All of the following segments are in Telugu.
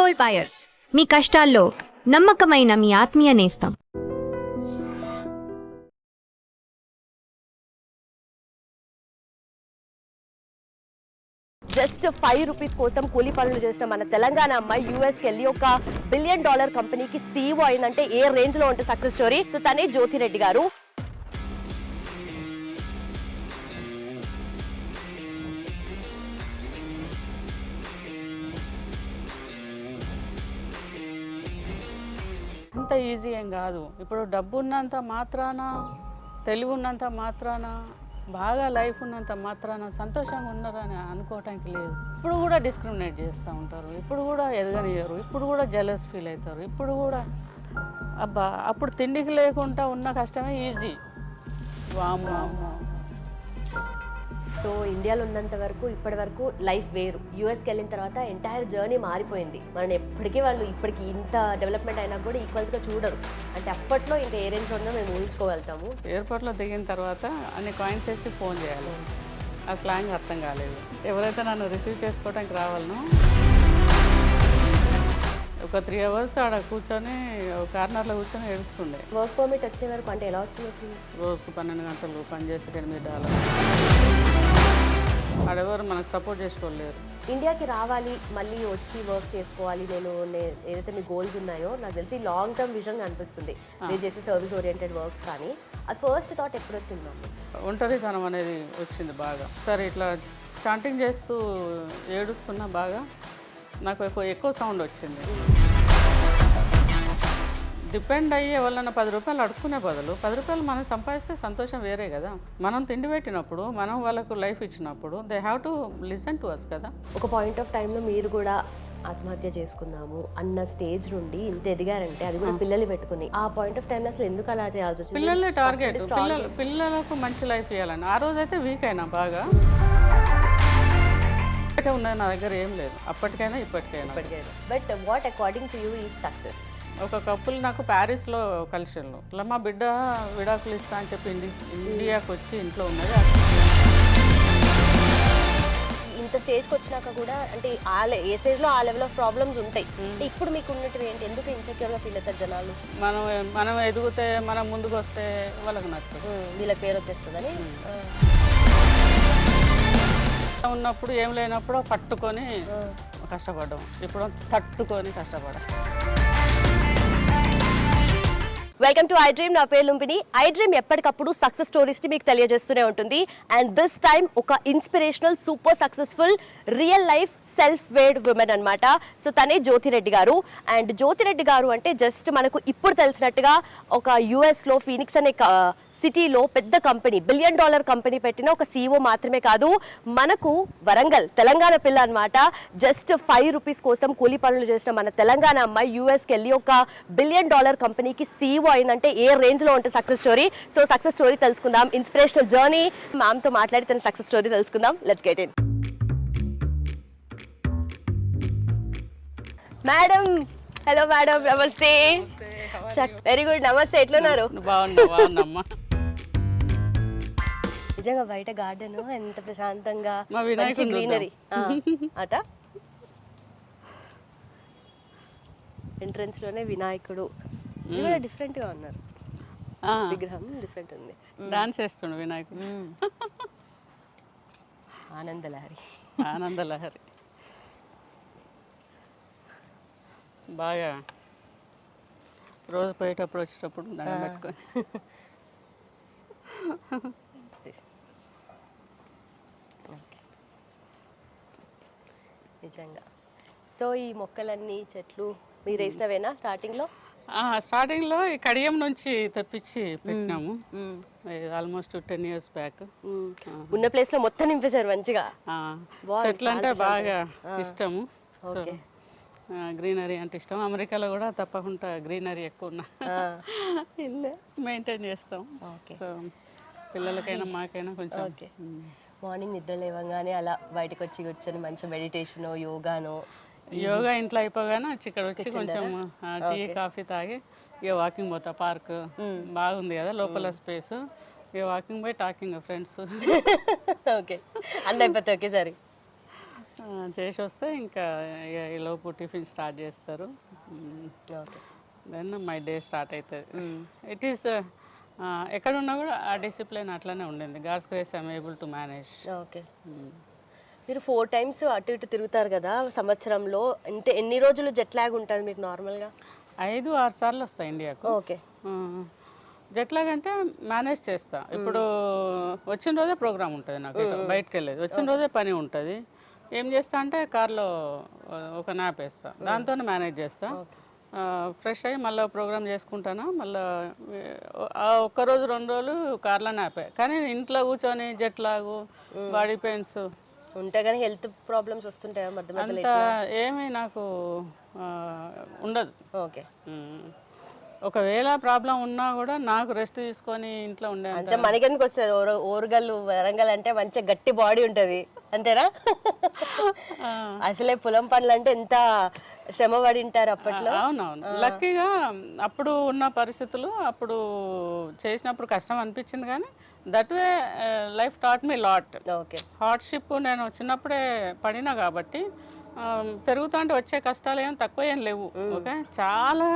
గోల్డ్ బయర్స్, మీ కష్టాల్లో నమ్మకమైన మీ ఆత్మీయ నేస్తం. జస్ట్ 5 రూపీస్ కోసం కూలీ పనులు చేసిన మన తెలంగాణ అమ్మాయి యూఎస్కి వెళ్ళి ఒక $1 బిలియన్ కంపెనీకి CEO అయిందంటే ఏ రేంజ్ లో ఉంటుంది సక్సెస్ స్టోరీ. సో తనే జ్యోతిరెడ్డి గారు. అంత ఈజీ ఏం కాదు. ఇప్పుడు డబ్బు ఉన్నంత మాత్రాన, తెలివి ఉన్నంత మాత్రాన, బాగా లైఫ్ ఉన్నంత మాత్రాన సంతోషంగా ఉన్నారని అనుకోవటానికి లేదు. ఇప్పుడు కూడా డిస్క్రిమినేట్ చేస్తూ ఉంటారు, ఇప్పుడు కూడా ఎదగనియరు, ఇప్పుడు కూడా జెలస్ ఫీల్ అవుతారు, ఇప్పుడు కూడా అబ్బా అప్పుడు తిండికి లేకుండా ఉన్న కష్టమే ఈజీ. వామ్మో. సో ఇండియాలో ఉన్నంత వరకు ఇప్పటి వరకు లైఫ్ వేరు. యూఎస్కి వెళ్ళిన తర్వాత ఎంటైర్ జర్నీ మారిపోయింది. మనం ఎప్పటికీ వాళ్ళు ఇప్పటికి ఇంత డెవలప్మెంట్ అయినా కూడా ఈక్వల్స్గా చూడరు. అంటే అప్పట్లో ఇంకా ఏ రేంజ్లో ఉందో మేము ఊహించుకోగలుగుతాము. ఎయిర్పోర్ట్లో దిగిన తర్వాత అన్ని కాయిన్స్ వేసి ఫోన్ చేయాలి. ఆ స్లాంగ్ అర్థం కాలేదు. ఎవరైతే నన్ను రిసీవ్ చేసుకోవడానికి రావాలనో ఒక 3 hours ఆడ కూర్చొని కార్నర్లో కూర్చొని ఏడుస్తుండే. వర్క్ పర్మిట్ వచ్చే వరకు అంటే ఎలా వచ్చింది అసలు? రోజుకు 12 గంటలు పనిచేసి $8. ఆడెవరు మనకు సపోర్ట్ చేసుకోలేరు. ఇండియాకి రావాలి, మళ్ళీ వచ్చి వర్క్ చేసుకోవాలి, నేను ఏదైతే మీ గోల్స్ ఉన్నాయో నాకు తెలిసి లాంగ్ టర్మ్ విజన్ అనిపిస్తుంది నేను చేసే సర్వీస్ ఓరియంటెడ్ వర్క్స్. కానీ అది ఫస్ట్ థాట్ ఎప్పుడు వచ్చింది మాకు? ఒంటరితనం అనేది వచ్చింది బాగా. సరే ఇట్లా చాంటింగ్ చేస్తూ ఏడుస్తున్నా బాగా నాకు ఎక్కువ సౌండ్ వచ్చింది. డిపెండ్ అయ్యి ఎవరన్నా ₹10 అడుక్కునే బదులు ₹10 మనం సంపాదిస్తే సంతోషం వేరే కదా. మనం తిండి పెట్టినప్పుడు, మనం వాళ్ళకు లైఫ్ ఇచ్చినప్పుడు they have to listen to us కదా. ఒక పాయింట్ ఆఫ్ టైంలో మీరు కూడా ఆత్మహత్య చేసుకుందాము అన్న స్టేజ్ నుండి ఇంత ఎదిగారంటే అది కూడా పిల్లలు పెట్టుకుని, ఆ పాయింట్ ఆఫ్ టైంలో అసలు ఎందుకు అలా చేయాల్సి వచ్చింది? పిల్లలే టార్గెట్, పిల్లలకు మంచి లైఫ్ ఇవ్వాలని. ఆ రోజైతే వీక్ అయినా బాగా ఉన్నది, నా దగ్గర ఏం లేదు అప్పటికైనా ఇప్పటికైనా. But what according to you is success? ఒక కపుల్ నాకు ప్యారిస్లో కలిసిళ్ళు. ఇట్లా మా బిడ్డ విడాకులు ఇస్తా అని చెప్పి ఇండియాకి వచ్చి ఇంట్లో ఉన్నది. ఇంత స్టేజ్కి వచ్చినాక కూడా అంటే ఏ స్టేజ్లో ఆ లెవెల్ ఆఫ్ ప్రాబ్లమ్స్ ఉంటాయి. ఇప్పుడు మీకు ఉన్నట్టు ఏంటి? ఎందుకు ఇన్సెక్యూర్గా ఫీల్ అవుతారు జనాలు? మనం ఎదిగితే, మనం ముందుకు వస్తే వాళ్ళకు నచ్చదు, వీళ్ళ పేరు వచ్చేస్తుందని. ఉన్నప్పుడు ఏం లేనప్పుడు పట్టుకొని కష్టపడ్డాం, ఇప్పుడు తట్టుకొని కష్టపడ్డాం. Welcome to I dream. నా పేరు లుంపిని. ఐ డ్రీమ్ ఎప్పటికప్పుడు సక్సెస్ స్టోరీస్ ని మీకు తెలియజేస్తూనే ఉంటుంది. అండ్ దిస్ టైమ్ ఒక inspirational, super successful, real life self made women అనమాట. సో తనే జ్యోతిరెడ్డి గారు. అండ్ జ్యోతిరెడ్డి గారు అంటే జస్ట్ మనకు ఇప్పుడు తెలిసినట్టుగా ఒక యుఎస్లో ఫీనిక్స్ అనే సిటీలో పెద్ద కంపెనీ, $1 బిలియన్ కంపెనీ పెట్టిన ఒక CEO మాత్రమే కాదు, మనకు వరంగల్ తెలంగాణ పిల్ల అనమాట. జస్ట్ 5 రూపీస్ కోసం కూలీ పనులు చేసిన మన తెలంగాణ అమ్మాయి యూఎస్కి వెళ్ళి ఒక $1 బిలియన్ కంపెనీకి CEO అయిందంటే ఏ రేంజ్లో ఉంటుంది success story. So success story తెలుసుకుందాం, ఇన్స్పిరేషనల్ జర్నీ. మ్యామ్తో మాట్లాడి తన సక్సెస్ స్టోరీ తెలుసుకుందాం. Let's get in. Madam, hello madam, నమస్తే. వెరీ గుడ్, నమస్తే. ఎట్లున్నారు? బాగున్నామ్మా. నిజంగా బయట గార్డెన్ ఎంత ప్రశాంతంగా, గ్రీనరీ అట. ఎంట్రన్స్ లోనే వినాయకుడు కూడా డిఫరెంట్ గా ఉన్నారు. విగ్రహం డిఫరెంట్ ఉంది. డాన్స్ చేస్తుండు వినాయకుడు. ఆనందలహరి. ఆనందలహరి బాగా రోజు పోయేటప్పుడు వచ్చేటప్పుడు దండం పెట్టుకొని. నిజంగా. సో ఈ మొక్కలన్నీ, చెట్లు మీరు వేసినవేనా స్టార్టింగ్లో? స్టార్టింగ్లో ఈ కడియం నుంచి తెప్పించి పెట్టినాము. Almost 10 years back. ఉన్న ప్లేస్లో మొత్తం నింపేశారు మంచిగా. చెట్లు అంటే బాగా ఇష్టము, గ్రీనరీ అంటే ఇష్టం. అమెరికాలో కూడా తప్పకుండా గ్రీనరీ ఎక్కువ ఉన్న ఇల్లే మెయింటైన్ చేస్తాం. సో పిల్లలకైనా మాకైనా కొంచెం. మార్నింగ్ నిద్ర లేవగానే అలా బయటకు వచ్చి కూర్చొని మంచి మెడిటేషన్, యోగా ఇంట్లో అయిపోగానే ఇక్కడ వచ్చి కొంచెం టీ కాఫీ తాగి ఇక వాకింగ్ పోతా. పార్క్ బాగుంది కదా లోపల స్పేస్, ఇక వాకింగ్ పోయి టాకింగ్ ఫ్రెండ్స్. ఓకే, అంత అయిపోతే ఒకేసారి చేసి వస్తే ఇంకా ఈ లోపు టిఫిన్ స్టార్ట్ చేస్తారు. Okay. Then my day start అవుతుంది. ఇట్ ఈస్ ఎక్కడున్నా కూడా ఆ డిసిప్లిన్ అట్లనే ఉండింది. God's grace I'm able to manage. Okay. మీరు 4 times అటు ఇటు తిరుగుతారు కదా సంవత్సరంలో, అంటే ఎన్ని రోజులు జెట్ లాగ్ ఉంటుంది మీకు నార్మల్గా? 5-6 సార్లు వస్తాయి ఇండియాకు. ఓకే. జెట్ లాగ్ అంటే మేనేజ్ చేస్తా. ఇప్పుడు వచ్చిన రోజే ప్రోగ్రామ్ ఉంటుంది నాకు, బయటకు వెళ్ళేది వచ్చిన రోజే పని ఉంటుంది. ఏం చేస్తా అంటే కార్లో ఒక నాప్ వేస్తా, దాంతోనే మేనేజ్ చేస్తా. ఫ్రెష్ అయ్యి మళ్ళీ ప్రోగ్రామ్ చేసుకుంటాను. మళ్ళీ ఒక్కరోజు 2 రోజులు కార్లో నాపే. కానీ ఇంట్లో కూర్చొని జెట్ లాగు, బాడీ పెయిన్స్ ఉంటాయి. కానీ హెల్త్ ప్రాబ్లమ్స్ వస్తుంటాయి మధ్య మధ్యలో? అంత ఏమీ నాకు ఉండదు. ఓకే. ఒకవేళ ప్రాబ్లం ఉన్నా కూడా నాకు రెస్ట్ తీసుకొని ఇంట్లో ఉండే అంతే. మనకెందుకు వస్తుంది? ఓరుగల్లు వరంగల్ అంటే మంచిగా గట్టి బాడీ ఉంటుంది అంతేనా? అసలే పొలం పనులు అంటే ఎంత శ్రమ పడి ఉంటారు అప్పట్లో. అవునవును. లక్కీగా అప్పుడు ఉన్న పరిస్థితులు, అప్పుడు చేసినప్పుడు కష్టం అనిపించింది, కానీ that way life taught me lot. Okay. Hardship నేను చిన్నప్పుడే పడినా కాబట్టి పెరుగుతా అంటే వచ్చే కష్టాలు ఏం తక్కువ ఏం లేవు. ఓకే. చాలా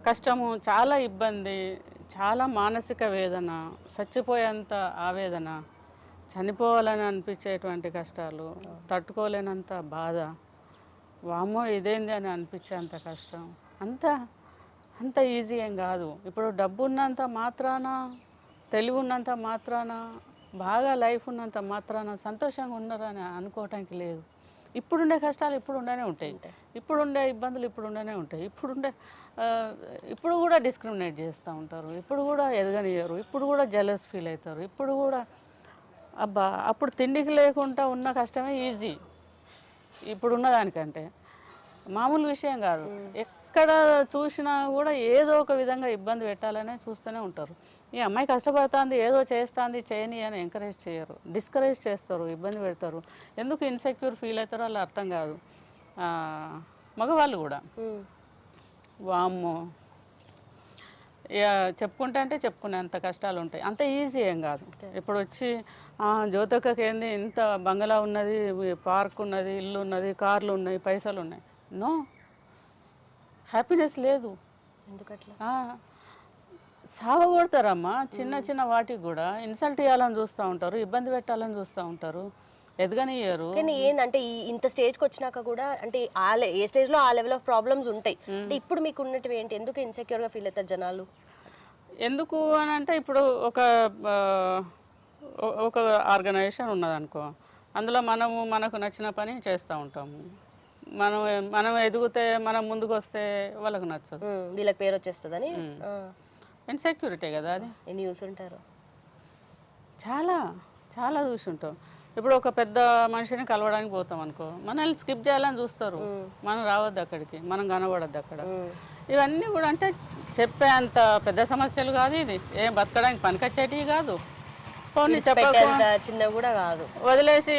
కష్టము, చాలా ఇబ్బంది, చాలా మానసిక వేదన, చచ్చిపోయేంత ఆవేదన, చనిపోవాలని అనిపించేటువంటి కష్టాలు, తట్టుకోలేనంత బాధ, వామ్మో ఇదేంది అని అనిపించేంత కష్టం. అంత ఈజీ ఏం కాదు. ఇప్పుడు డబ్బు ఉన్నంత మాత్రాన, తెలివి ఉన్నంత మాత్రాన, బాగా లైఫ్ ఉన్నంత మాత్రాన సంతోషంగా ఉన్నారని అనుకోవటానికి లేదు. ఇప్పుడుండే కష్టాలు ఇప్పుడు ఉండనే ఉంటాయి, ఇప్పుడుండే ఇబ్బందులు ఇప్పుడు ఉండనే ఉంటాయి, ఇప్పుడు కూడా డిస్క్రిమినేట్ చేస్తూ ఉంటారు, ఇప్పుడు కూడా ఎదగనియరు, ఇప్పుడు కూడా జెలస్ ఫీల్ అవుతారు, ఇప్పుడు కూడా అబ్బా అప్పుడు తిండికి లేకుండా ఉన్న కష్టమే ఈజీ ఇప్పుడున్న దానికంటే. మామూలు విషయం కాదు. ఎక్కడ చూసినా కూడా ఏదో ఒక విధంగా ఇబ్బంది పెట్టాలనే చూస్తూనే ఉంటారు. ఈ అమ్మాయి కష్టపడుతుంది, ఏదో చేస్తుంది, చేయని అని ఎంకరేజ్ చేయరు, డిస్కరేజ్ చేస్తారు, ఇబ్బంది పెడతారు. ఎందుకు ఇన్సెక్యూర్ ఫీల్ అవుతారో వాళ్ళు అర్థం కాదు. మగవాళ్ళు కూడా వామ్మో ఇక చెప్పుకుంటే అంటే చెప్పుకునేంత కష్టాలు ఉంటాయి. అంత ఈజీ ఏం కాదు. ఇప్పుడు వచ్చి జ్యోతక్కకి ఏంది ఇంత బంగళా ఉన్నది, పార్క్ ఉన్నది, ఇల్లు ఉన్నది, కార్లు ఉన్నాయి, పైసలు ఉన్నాయి. నో, హ్యాపీనెస్ లేదు. ఎందుకట్లా? సావగొడతారమ్మా. చిన్న చిన్న వాటికి కూడా ఇన్సల్ట్ చేయాలని చూస్తూ ఉంటారు, ఇబ్బంది పెట్టాలని చూస్తూ ఉంటారు, ఎదగనియ్యరు. కానీ ఏంటంటే ఇంత స్టేజ్కి వచ్చినాక కూడా, అంటే ఏ స్టేజ్లో ఆ లెవెల్ ఆఫ్ ప్రాబ్లమ్స్ ఉంటాయి. అంటే ఇప్పుడు మీకు ఉన్నట్టు ఏంటి? ఎందుకు ఇన్సెక్యూర్గా ఫీల్ అవుతారు జనాలు? ఎందుకు అని అంటే ఇప్పుడు ఒక ఆర్గనైజేషన్ ఉన్నదనుకో, అందులో మనకు నచ్చిన పని చేస్తూ ఉంటాము. మనం ఎదిగితే, మనం ముందుకు వస్తే వాళ్ళకు నచ్చదు, వీళ్ళకి పేరు వచ్చేస్తుందని ఇన్సెక్యూరిటీ కదా అది. ఎన్ని చూసుంటారు? చాలా చాలా చూసుంటాం. ఇప్పుడు ఒక పెద్ద మనిషిని కలవడానికి పోతాం అనుకో, మనల్ని స్కిప్ చేయాలని చూస్తారు, మనం రావద్దు అక్కడికి, మనం కనబడద్దు అక్కడ. ఇవన్నీ కూడా అంటే చెప్పే అంత పెద్ద సమస్యలు కాదు. ఇది ఏం బతకడానికి పనికొచ్చేటివి కాదు, పోనీ చెప్పకుండా చిన్నవి కూడా కాదు, వదిలేసి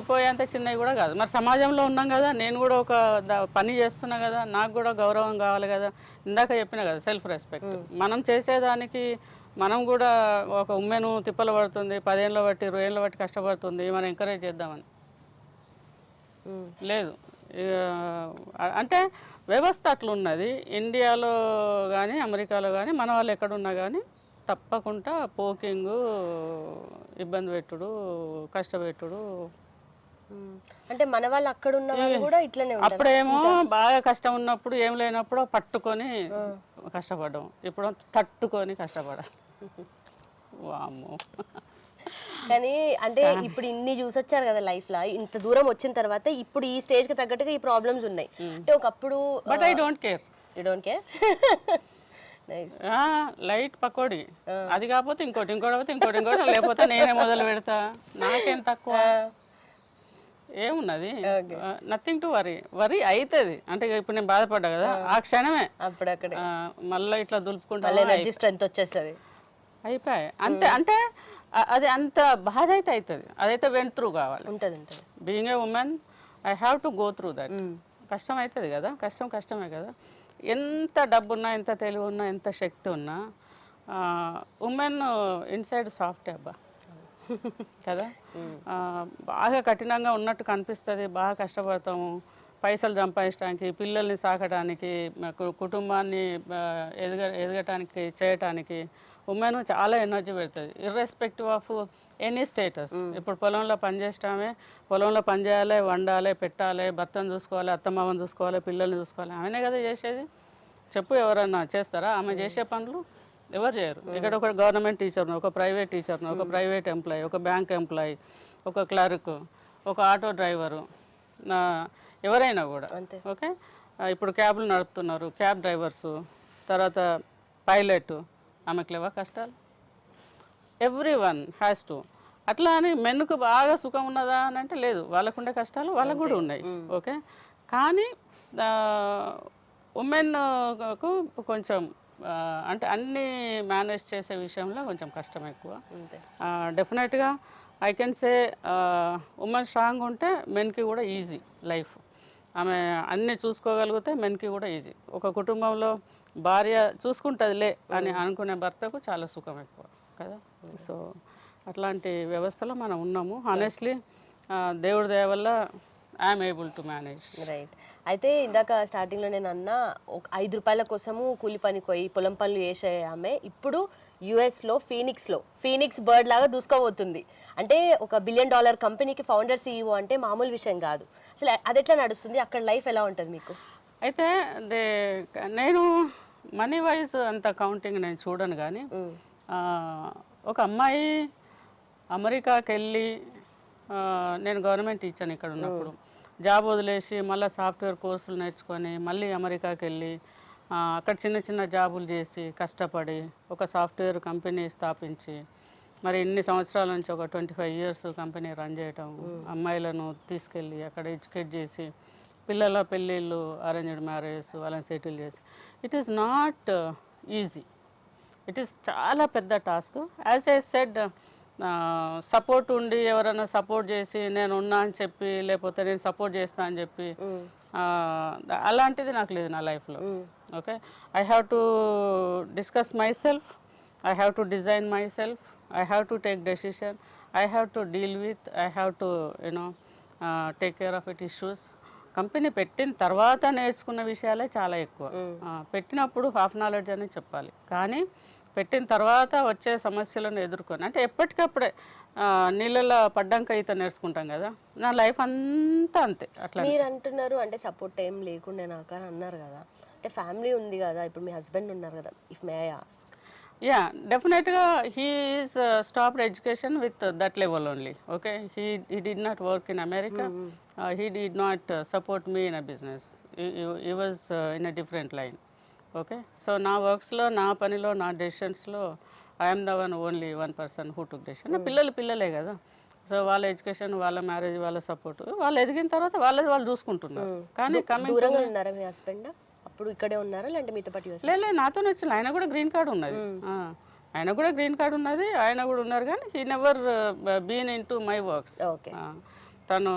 పోయేంత చిన్నవి కూడా కాదు. మరి సమాజంలో ఉన్నాం కదా, నేను కూడా ఒక పని చేస్తున్నా కదా, నాకు కూడా గౌరవం కావాలి కదా. ఇందాక చెప్పిన కదా, సెల్ఫ్ రెస్పెక్ట్. మనం చేసేదానికి మనం కూడా ఒక ఉమ్మెను తిప్పలు పడుతుంది, 10 ఏళ్ళ బట్టి 20 ఏళ్ళ బట్టి కష్టపడుతుంది, మనం ఎంకరేజ్ చేద్దామని లేదు. అంటే వ్యవస్థ అట్లున్నది. ఇండియాలో కానీ అమెరికాలో కానీ మన వాళ్ళు ఎక్కడున్నా కానీ తప్పకుండా పోకింగు, ఇబ్బంది పెట్టుడు, కష్టపెట్టుడు. అంటే మన వాళ్ళు అక్కడ ఉన్న వాళ్ళు కూడా ఇట్లనే ఉంటారు. అప్పుడేమో బాగా కష్టం ఉన్నప్పుడు, ఏం లేనప్పుడు పట్టుకొని కష్టపడ్డాం, ఇప్పుడు తట్టుకొని కష్టపడాలి. వామ్మో. కానీ అంటే ఇప్పుడు ఇన్ని చూసొచ్చారు కదా లైఫ్ లో, ఇంత దూరం వచ్చిన తర్వాత ఇప్పుడు ఈ స్టేజ్ కి తగ్గట్టుగా ఈ ప్రాబ్లమ్స్ ఉన్నాయి. అంటే ఒకప్పుడు but I don't care. You don't care? Light pakodi, అది కాకపోతే ఇంకోటి లేకపోతే నేనే మొదలు పెడతా, నాకేం తక్కువ ఏమున్నది. నథింగ్ టు వరీ అవుతుంది. అంటే ఇప్పుడు నేను బాధపడ్డా కదా, ఆ క్షణమే అప్పుడక్కడ మళ్ళీ ఇట్లా దులుపుకుంటా స్ట్రెంత్ వచ్చేస్తుంది, అయిపోయి అంతే. అంటే అది అంత బాధ అయితే అవుతుంది, అదైతే వెంట్ త్రూ కావాలి. Being a women I have to go through that. కష్టం అవుతుంది కదా, కష్టమే కదా. ఎంత డబ్బున్నా, ఎంత తెలివి ఉన్నా, ఎంత శక్తి ఉన్నా, ఉమెన్ ఇన్సైడ్ సాఫ్ట్ అబ్బా. కదా. బాగా కఠినంగా ఉన్నట్టు కనిపిస్తుంది, బాగా కష్టపడతాము పైసలు సంపాదించడానికి, పిల్లల్ని సాకడానికి, కుటుంబాన్ని ఎదగటానికి చేయటానికి ఉమెన్ చాలా ఎనర్జీ పెడుతుంది, ఇర్రెస్పెక్టివ్ ఆఫ్ ఎనీ స్టేటస్. ఇప్పుడు పొలంలో పనిచేస్తామే, పొలంలో పని చేయాలి, వండాలి, పెట్టాలి, భర్తను చూసుకోవాలి, అత్తమామని చూసుకోవాలి, పిల్లల్ని చూసుకోవాలి, ఆమెనే కదా చేసేది. చెప్పు ఎవరన్నా చేస్తారా? ఆమె చేసే పనులు ఎవరు చేయరు. ఇక్కడ ఒక గవర్నమెంట్ టీచర్ను, ఒక ప్రైవేట్ టీచర్ను, ఒక ప్రైవేట్ ఎంప్లాయీ, ఒక బ్యాంక్ ఎంప్లాయీ, ఒక క్లర్క్, ఒక ఆటో డ్రైవరు, ఎవరైనా కూడా. ఓకే, ఇప్పుడు క్యాబ్లు నడుపుతున్నారు, క్యాబ్ డ్రైవర్సు, తర్వాత పైలట్, ఆమెకు లేవా కష్టాలు? Every one has to. అట్లా అని మెన్నుకు బాగా సుఖం ఉన్నదా అని అంటే లేదు, వాళ్ళకుండే కష్టాలు వాళ్ళకు కూడా ఉన్నాయి. ఓకే, కానీ ఉమెన్కు కొంచెం అంటే అన్నీ మేనేజ్ చేసే విషయంలో కొంచెం కష్టం ఎక్కువ. డెఫినెట్గా I can say women strong ఉంటే మెన్కి కూడా ఈజీ లైఫ్. ఆమె అన్నీ చూసుకోగలిగితే మెన్కి కూడా ఈజీ. ఒక కుటుంబంలో భార్య చూసుకుంటుందిలే అని అనుకునే భర్తకు చాలా సుఖం ఎక్కువ కదా. సో అట్లాంటి వ్యవస్థలో మనం ఉన్నాము. హానెస్ట్లీ దేవుడి దయ వల్ల I'm able to manage. Right. అయితే ఇందాక స్టార్టింగ్లో నేను అన్నా, ఒక 5 రూపాయల కోసము కూలి పనికి పోయి పొలం పనులు చేసే ఆమె ఇప్పుడు యుఎస్లో ఫీనిక్స్ బర్డ్ లాగా దూసుకోబోతుంది. అంటే ఒక $1 బిలియన్ కంపెనీకి ఫౌండర్ CEO అంటే మామూలు విషయం కాదు. అసలు అది ఎట్లా నడుస్తుంది అక్కడ? లైఫ్ ఎలా ఉంటుంది మీకు? అయితే నేను మనీ వైజ్ అంత కౌంటింగ్ నేను చూడను, కానీ ఒక అమ్మాయి అమెరికాకి వెళ్ళి, నేను గవర్నమెంట్ టీచర్ని ఇక్కడ ఉన్నప్పుడు, జాబ్ వదిలేసి మళ్ళీ సాఫ్ట్వేర్ కోర్సులు నేర్చుకొని మళ్ళీ అమెరికాకి వెళ్ళి అక్కడ చిన్న చిన్న జాబులు చేసి కష్టపడి ఒక సాఫ్ట్వేర్ కంపెనీ స్థాపించి మరి ఇన్ని సంవత్సరాల నుంచి ఒక 25 years కంపెనీ రన్ చేయటం, అమ్మాయిలను తీసుకెళ్ళి అక్కడ ఎడ్యుకేట్ చేసి పిల్లల పెళ్ళిళ్ళు, అరేంజ్డ్ మ్యారేజ్, వాళ్ళని సెటిల్ చేసి, it is not easy. It is చాలా పెద్ద task. As I said, support ఉండి ఎవరైనా సపోర్ట్ చేసి నేను ఉన్నా అని చెప్పి, లేకపోతే నేను సపోర్ట్ చేస్తా అని చెప్పి, అలాంటిది నాకు లేదు నా లైఫ్లో. Okay, I have to discuss my self, I have to design my self, I have to take decision, I have to deal with, I have to take care of it issues. Company పెట్టిన తర్వాత నేర్చుకున్న విషయాలే చాలా ఎక్కువ. పెట్టినప్పుడు హాఫ్ నాలెడ్జ్ అని చెప్పాలి, కానీ పెట్టిన తర్వాత వచ్చే సమస్యలను ఎదుర్కొని, అంటే ఎప్పటికప్పుడే నీళ్ళలో పడ్డాక ఈత నేర్చుకుంటాం కదా, నా లైఫ్ అంతా అంతే. అట్లా మీరు అంటున్నారు అంటే సపోర్ట్ ఏం లేకుండే నాకు అని అన్నారు కదా, అంటే ఫ్యామిలీ ఉంది కదా, ఇప్పుడు మీ హస్బెండ్ ఉన్నారు కదా, if may I ask? Yeah, definitely he is stopped education with that level only. Okay, he did not work in America. He did not support me in a business. He was in a different line. Okay, so na works lo, na pani lo, na decisions lo, I am the only one person who took decision. పిల్లలే కదా, సో వాళ్ళ ఎడ్యుకేషన్, వాళ్ళ మ్యారేజ్, వాళ్ళ సపోర్ట్, వాళ్ళు ఎదిగిన తర్వాత వాళ్ళు చూసుకుంటున్నారు. కానీ దూరంగా ఉన్నారా మీ హస్బెండ్? అప్పుడు ఇక్కడే ఉన్నారా లేదంటే మీతో పాటు? లేదు, నాతో వచ్చిన ఆయన కూడా గ్రీన్ కార్డ్ ఉన్నది, ఆయన కూడా ఉన్నారు, కానీ he never been in to my works. తను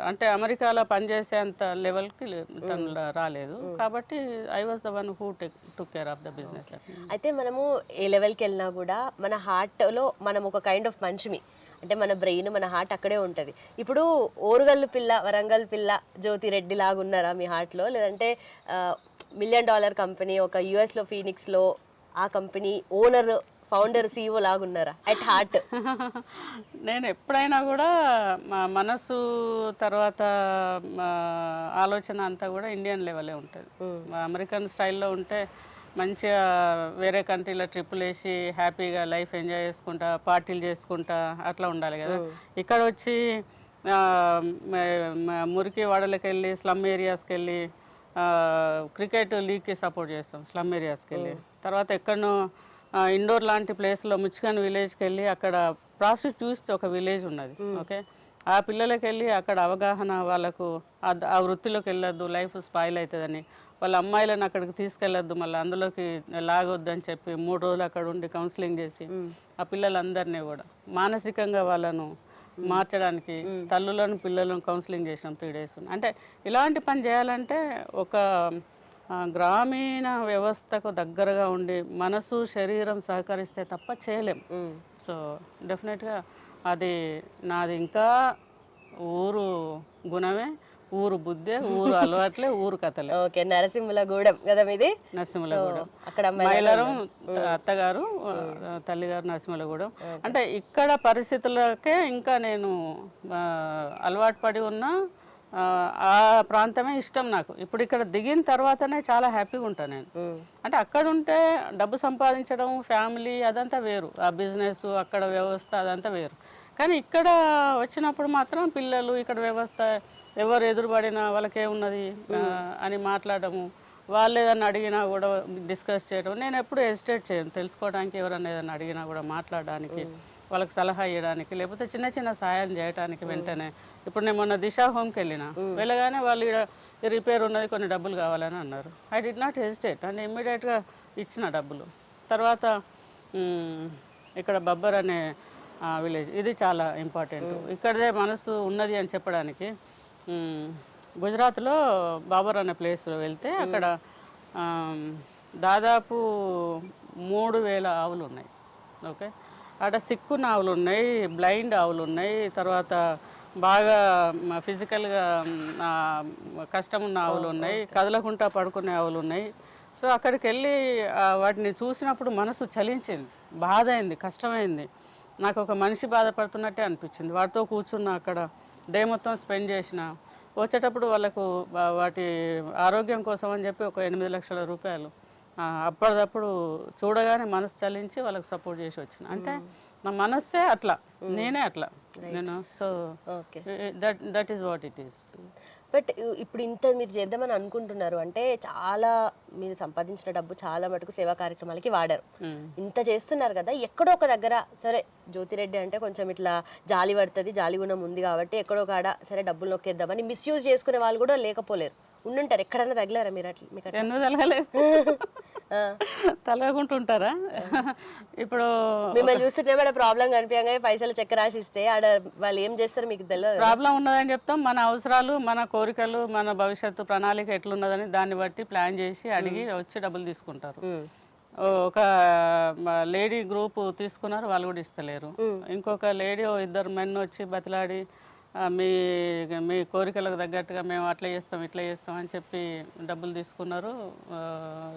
అంటే అమెరికాలో పనిచేసేంత లెవెల్కి తను రాలేదు, కాబట్టి I was the one who took care of the business. అయితే మనము ఏ లెవెల్కి వెళ్ళినా కూడా మన హార్ట్లో మనం ఒక కైండ్ ఆఫ్ మనిషిమి, అంటే మన బ్రెయిన్, మన హార్ట్ అక్కడే ఉంటుంది. ఇప్పుడు ఓరుగల్లు పిల్ల, వరంగల్ పిల్ల, జ్యోతి రెడ్డి లాగా ఉన్నారా మీ హార్ట్లో? లేదంటే $1 బిలియన్ కంపెనీ ఒక యుఎస్లో ఫీనిక్స్లో ఆ కంపెనీ ఓనర్, ఫౌండర్, CEO లాగా ఉన్నారా అట్ హార్ట్? నేను ఎప్పుడైనా కూడా మా మనసు తర్వాత ఆలోచన అంతా కూడా ఇండియన్ లెవెలే ఉంటుంది. అమెరికన్ స్టైల్లో ఉంటే మంచిగా వేరే కంట్రీలో ట్రిప్పులు వేసి హ్యాపీగా లైఫ్ ఎంజాయ్ చేసుకుంటా, పార్టీలు చేసుకుంటా అట్లా ఉండాలి కదా. ఇక్కడ వచ్చి మురికి వాడలకు వెళ్ళి, స్లమ్ ఏరియాస్కి వెళ్ళి క్రికెట్ లీగ్కి సపోర్ట్ చేస్తాం స్లమ్ ఏరియాస్కి వెళ్ళి. తర్వాత ఎక్కడనో ఇండోర్ లాంటి ప్లేస్లో మిచిగన్ విలేజ్కి వెళ్ళి, అక్కడ ప్రాస్టిట్యూట్స్ ఒక విలేజ్ ఉన్నది. ఓకే, ఆ పిల్లలకి వెళ్ళి అక్కడ అవగాహన, వాళ్ళకు ఆ వృత్తిలోకి వెళ్ళొద్దు, లైఫ్ స్పాయిల్ అవుతుందని, వాళ్ళ అమ్మాయిలను అక్కడికి తీసుకెళ్ళొద్దు, మళ్ళీ అందులోకి లాగొద్దు అని చెప్పి 3 రోజులు అక్కడ ఉండి కౌన్సిలింగ్ చేసి ఆ పిల్లలందరినీ కూడా మానసికంగా వాళ్ళను మార్చడానికి తల్లులను, పిల్లలను కౌన్సిలింగ్ చేసాం 3 days. అంటే ఇలాంటి పని చేయాలంటే ఒక గ్రామీణ వ్యవస్థకు దగ్గరగా ఉండి మనసు శరీరం సహకరిస్తే తప్ప చేయలేం. సో డెఫినెట్గా అది నాది. ఇంకా ఊరు గుణమే, ఊరు బుద్ధే, ఊరు అలవాట్లే, ఊరు కథలే. ఓకే, నరసింహులగూడెం కదా మీది? నరసింహులగూడెం. అక్కడ మైలరం అత్తగారు, తల్లిగారు నరసింహులగూడెం. అంటే ఇక్కడ పరిస్థితులకే ఇంకా నేను అలవాటు పడి ఉన్నా. ఆ ప్రాంతమే ఇష్టం నాకు. ఇప్పుడు ఇక్కడ దిగిన తర్వాతనే చాలా హ్యాపీగా ఉంటాను నేను. అంటే అక్కడ ఉంటే డబ్బు సంపాదించడం, ఫ్యామిలీ అదంతా వేరు, ఆ బిజినెస్ అక్కడ వ్యవస్థ అదంతా వేరు. కానీ ఇక్కడ వచ్చినప్పుడు మాత్రం పిల్లలు, ఇక్కడ వ్యవస్థ, ఎవరు ఎదురుపడినా వాళ్ళకేమున్నది అని మాట్లాడము, వాళ్ళు ఏదన్నా అడిగినా కూడా డిస్కస్ చేయడం. నేను ఎప్పుడు హెసిటేట్ చేయను తెలుసుకోవడానికి. ఎవరన్నా ఏదన్నా అడిగినా కూడా మాట్లాడడానికి, వాళ్ళకి సలహా ఇవ్వడానికి, లేకపోతే చిన్న చిన్న సహాయం చేయడానికి వెంటనే. ఇప్పుడు నేను మొన్న దిశ హోమ్కి వెళ్ళగానే వాళ్ళు ఇక్కడ రిపేర్ ఉన్నది, కొన్ని డబ్బులు కావాలని అన్నారు. I did not hesitate and ఇమ్మీడియట్గా ఇచ్చిన డబ్బులు. తర్వాత ఇక్కడ బబ్బర్ అనే విలేజ్, ఇది చాలా ఇంపార్టెంట్. ఇక్కడే మనసు ఉన్నది అని చెప్పడానికి. గుజరాత్లో బాబర్ అనే ప్లేస్లో వెళ్తే అక్కడ దాదాపు 3000 ఆవులు ఉన్నాయి. ఓకే, అక్కడ సిక్కున్న ఆవులు ఉన్నాయి, బ్లైండ్ ఆవులు ఉన్నాయి, తర్వాత బాగా ఫిజికల్గా కష్టం ఉన్న ఆవులు ఉన్నాయి, కదలకుండా పడుకునే ఆవులు ఉన్నాయి. సో అక్కడికి వెళ్ళి వాటిని చూసినప్పుడు మనసు చలించింది, బాధ అయింది, కష్టమైంది. నాకు ఒక మనిషి బాధపడుతున్నట్టే అనిపించింది. వాటితో కూర్చున్న అక్కడ డే మొత్తం స్పెండ్ చేసిన. వచ్చేటప్పుడు వాళ్ళకు వాటి ఆరోగ్యం కోసం అని చెప్పి ఒక 8 లక్షల రూపాయలు అప్పటిదప్పుడు చూడగానే మనసు చలించి వాళ్ళకి సపోర్ట్ చేసి వచ్చిన. అంటే నా మనస్సే అట్లా, నేనే అట్లా నేను. So that is what it is. But ఇప్పుడు ఇంత మీరు చేద్దామని అనుకుంటున్నారు అంటే చాలా మీరు సంపాదించిన డబ్బు చాలా మటుకు సేవా కార్యక్రమాలకి వాడారు. ఇంత చేస్తున్నారు కదా, ఎక్కడో ఒక దగ్గర సరే జ్యోతిరెడ్డి అంటే కొంచెం ఇట్లా జాలి పడుతుంది, జాలి గుణం ఉంది కాబట్టి ఎక్కడో కాడ సరే డబ్బులు నొక్కేద్దామని మిస్యూజ్ చేసుకునే వాళ్ళు కూడా లేకపోలేరు, ఉండుంటారు. ఎక్కడన్నా తగిలారా మీరు? అట్లా మీకు ఎన్నో తలగలేదు, తలగుంటుంటారా? ఇప్పుడు మిమ్మల్ని చూస్తుంటే మన ప్రాబ్లం కనిపించగా పైసలు చెక్ రాసిస్తే ఆడ వాళ్ళు ఏం చేస్తారు మీకు తెలియదు. ప్రాబ్లం ఉన్నదని చెప్తాం. మన అవసరాలు, మన కోరికలు, మన భవిష్యత్తు ప్రణాళిక ఎట్లున్నదని దాన్ని బట్టి ప్లాన్ చేసి అడిగి వచ్చి డబ్బులు తీసుకుంటారు. ఒక లేడీ గ్రూప్ తీసుకున్నారు, వాళ్ళు కూడా ఇస్తలేరు. ఇంకొక లేడీ 2 మెన్ వచ్చి బతిలాడి మీ మీ కోరికలకు తగ్గట్టుగా మేము అట్లా చేస్తాం ఇట్లా చేస్తాం అని చెప్పి డబ్బులు తీసుకున్నారు.